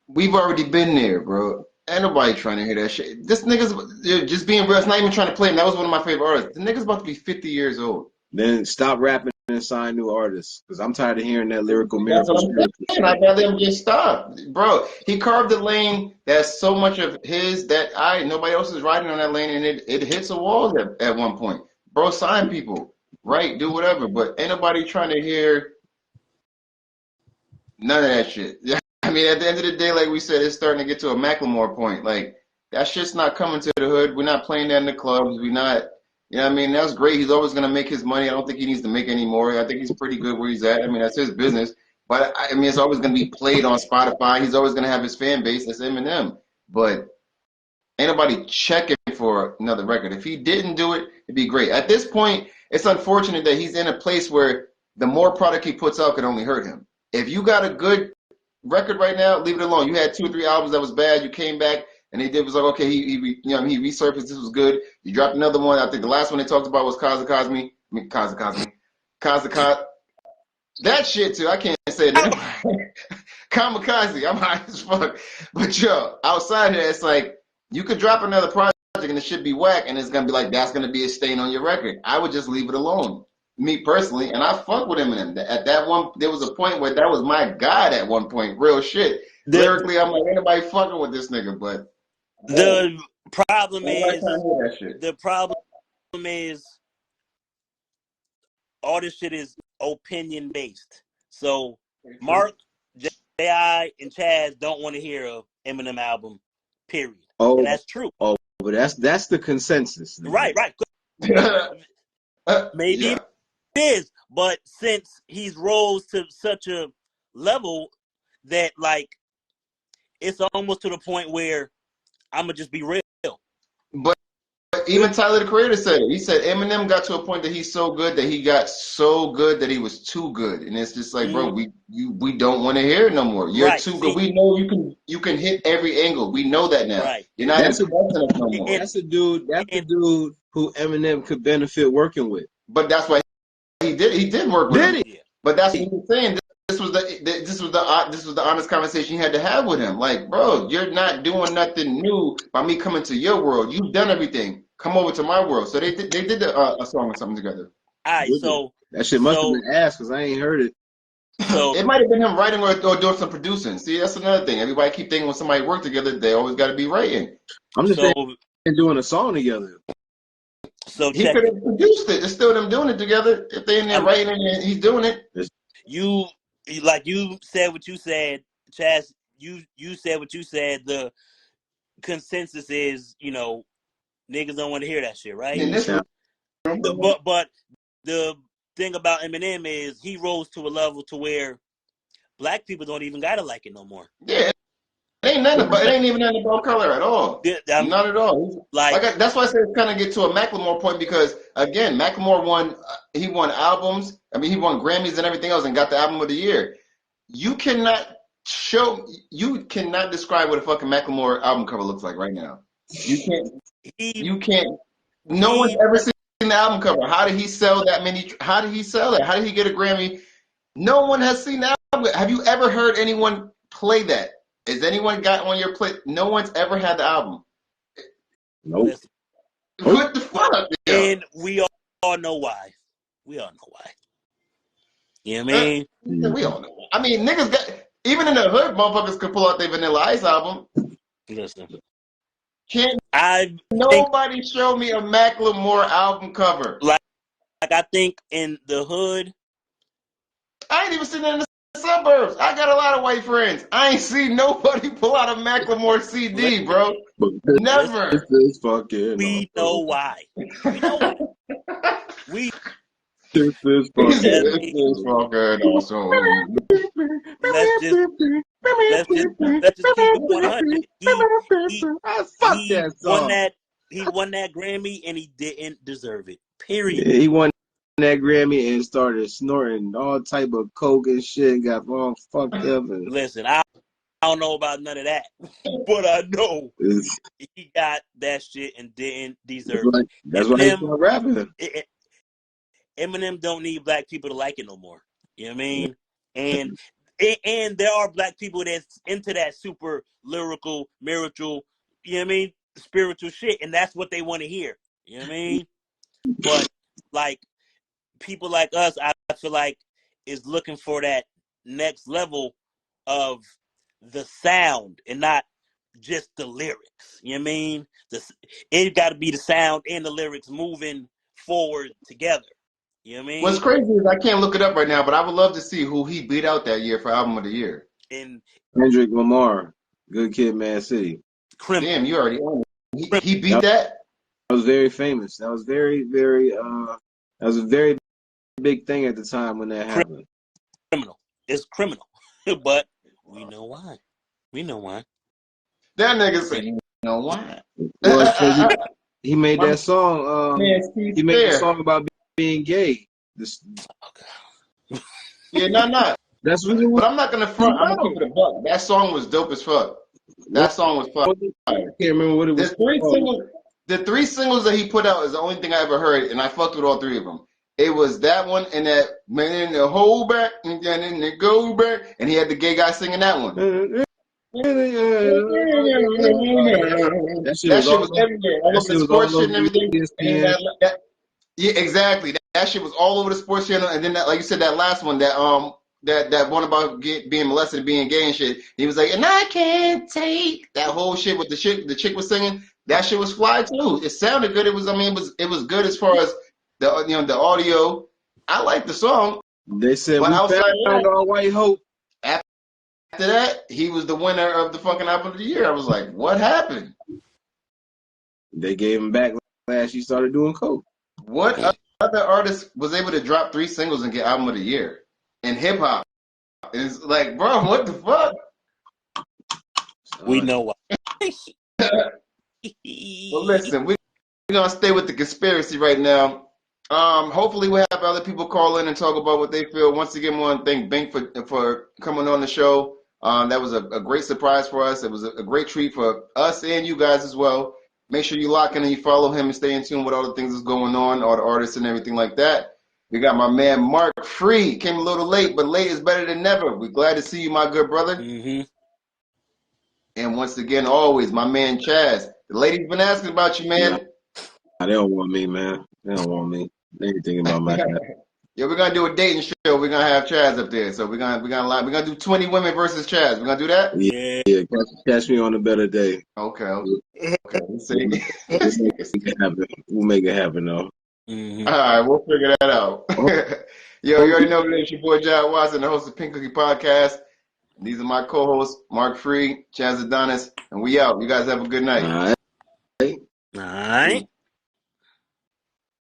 A: We've already been there, bro. Ain't nobody trying to hear that shit. This nigga's just being real. It's not even trying to play him. That was one of my favorite artists. The nigga's about to be 50 years old.
B: Then stop rapping and sign new artists, because I'm tired of hearing that lyrical miracle.
A: I'd rather him just stop, bro. He carved a lane that's so much of his that nobody else is riding on that lane, and it hits a wall at one point. Bro, sign people, right? Do whatever, but ain't nobody trying to hear none of that shit. I mean, at the end of the day, like we said, it's starting to get to a Macklemore point. Like that shit's not coming to the hood. We're not playing that in the clubs. We're not. You know what I mean? That's great. He's always going to make his money. I don't think he needs to make any more. I think he's pretty good where he's at. I mean, that's his business. But I mean, it's always going to be played on Spotify. He's always going to have his fan base. That's Eminem. But ain't nobody checking for another record. If he didn't do it, it'd be great. At this point, it's unfortunate that he's in a place where the more product he puts out could only hurt him. If you got a good record right now, leave it alone. You had 2 or 3 albums that was bad. You came back and he did was like, okay, he resurfaced. This was good. You dropped another one. I think the last one they talked about was Kamikaze. That shit too. I can't say it anymore. Kamikaze. I'm high as fuck. But yo, outside here, it's like you could drop another project and it should be whack, and it's gonna be like that's gonna be a stain on your record. I would just leave it alone. Me personally, and I fuck with Eminem. At that one, there was a point where that was my god. At one point, real shit. Lyrically, I'm like, ain't nobody fucking with this nigga. But
D: the problem
A: nobody
D: is
A: trying to hear that shit.
D: the problem is all this shit is opinion based. So Mark, J.I., and Chaz don't want to hear a Eminem album. Period.
B: Oh,
D: And that's true.
B: oh, but that's the consensus.
D: Right. Maybe
A: Yeah.
D: it is, but since he's rose to such a level that like it's almost to the point where I'm gonna just be real.
A: But even Tyler the Creator said it. He said Eminem got to a point that he's so good that he got so good that he was too good, and it's just like, bro, we don't want to hear it no more. You're
D: Right,
A: too
D: see-
A: good. We know you can hit every angle. We know that now.
D: Right.
A: You're not
B: That's
A: impressing us no more.
B: That's a dude. That's the dude who Eminem could benefit working with.
A: But that's what he did. He did work with him.
B: Did he?
D: Yeah.
A: But that's what he was saying. This was the honest conversation you had to have with him. Like, bro, you're not doing nothing new by me coming to your world. You've done everything. Come over to my world. So they did a song or something together.
D: All right,
B: Did
D: so
B: That shit must have been ass because I ain't heard it.
D: so
A: It might have been him writing or doing some producing. See, that's another thing. Everybody keep thinking when somebody work together, they always got to be writing.
B: I'm just
D: so
B: saying they're doing a song together.
D: so
A: He
D: check
A: could have produced it. It's still them doing it together. If they in there writing and he's doing it.
D: you like you said what you said, Chaz. You said what you said. The consensus is, niggas don't want to hear that shit, right?
A: In this room.
D: But the thing about Eminem is he rose to a level to where black people don't even gotta like it no more.
A: Yeah, it ain't even nothing about color at all. Not at all. That's why I said it's kind of get to a Macklemore point because again, Macklemore won. He won albums. I mean, he won Grammys and everything else, and got the album of the year. You cannot describe what a fucking Macklemore album cover looks like right now. You can't. You can't. No one's ever seen the album cover. How did he sell that many? How did he sell that? How did he get a Grammy? No one has seen that album. Have you ever heard anyone play that? Has anyone got on your play? No one's ever had the album.
B: Nope.
D: Listen,
A: What the fuck?
D: and we all know why. We all know why. You know what I mean?
A: We all know. I mean, niggas got even in the hood, motherfuckers could pull out their Vanilla Ice album.
D: Listen,
A: Can't
D: I
A: nobody show me a Macklemore album cover?
D: I think in the hood,
A: I ain't even seen it in the suburbs. I got a lot of white friends. I ain't seen nobody pull out a Macklemore CD, bro. Never.
B: This is fucking.
D: we know why. We know why. We
B: This is
A: This
B: fucking.
A: is fucking awesome.
D: let's just keep it 100.
B: Fuck
D: He
B: that song.
D: won that Grammy and he didn't deserve it. Period.
B: Yeah, he won that Grammy and started snorting all type of coke and shit. Got all fucked up. And
D: Listen, I don't know about none of that, but I know he got that shit and didn't deserve it.
B: that's why he started rapping.
D: Eminem don't need black people to like it no more. You know what I mean? And there are black people that's into that super lyrical, spiritual, you know what I mean? Spiritual shit, and that's what they want to hear. You know what I mean? But like people like us, I feel like is looking for that next level of the sound and not just the lyrics. You know what I mean? It got to be the sound and the lyrics moving forward together. You know what I mean?
A: What's crazy is I can't look it up right now, but I would love to see who he beat out that year for album of the year.
D: And
B: Kendrick Lamar, Good Kid, Mad City.
D: Criminal.
A: Damn, you already own it. He beat that?
B: was very famous. That was very, very that was a very big thing at the time when that happened.
D: Criminal. It's criminal. But we know why. We know why.
A: That nigga said, you know why?
B: Well, it's 'cause he made
A: My
B: that song.
A: man, Steve
B: He made the
A: Fair.
B: song about being gay.
A: Yeah, not.
B: That's what it was.
A: But I'm not gonna front. I'm gonna keep it a buck. That song was dope as fuck. That song was fire.
B: I can't remember what it was.
A: The three singles that he put out is the only thing I ever heard, and I fucked with all three of them. It was that one and that man in the hold back and then in the go back, and he had the gay guy singing that one. That shit was everywhere, all over the sports shit and everything. Yeah, exactly. That shit was all over the sports channel, and then that, like you said, that last one, that one about being molested and being gay and shit. He was like, and I can't take that whole shit with the chick was singing. That shit was fly too. It sounded good. It was good as far as the audio. I like the song.
B: They said we found our white hope.
A: After that, he was the winner of the fucking album of the year. I was like, what happened? They
B: gave him backlash. He started doing coke.
A: What other artist was able to drop 3 singles and get album of the year in hip hop? It's like, bro, what the fuck?
D: We know why.
A: Well, listen, we're gonna stay with the conspiracy right now. Hopefully we'll have other people call in and talk about what they feel. Once again, I want to thank Bink for coming on the show. That was a great surprise for us. It was a great treat for us and you guys as well. Make sure you lock in and you follow him and stay in tune with all the things that's going on, all the artists and everything like that. We got my man Mark Free. Came a little late, but late is better than never. We're glad to see you, my good brother.
D: Mm-hmm.
A: And once again, always, my man Chaz. The ladies been asking about you, man.
B: They don't want me, man. They don't want me. They ain't thinking about my cat.
A: Yeah, we're gonna do a dating show. We're gonna have Chaz up there. So we're gonna do 20 women versus Chaz. We're gonna do that?
B: Yeah. Catch me on a better day.
A: Okay. See?
B: We'll make it happen though.
D: Mm-hmm.
A: All right, we'll figure that out. Yo, you already know that it's your boy John Watson, the host of Pink Cookie Podcast. These are my co-hosts, Mark Free, Chaz Adonis, and we out. You guys have a good night.
B: All right.
D: All right.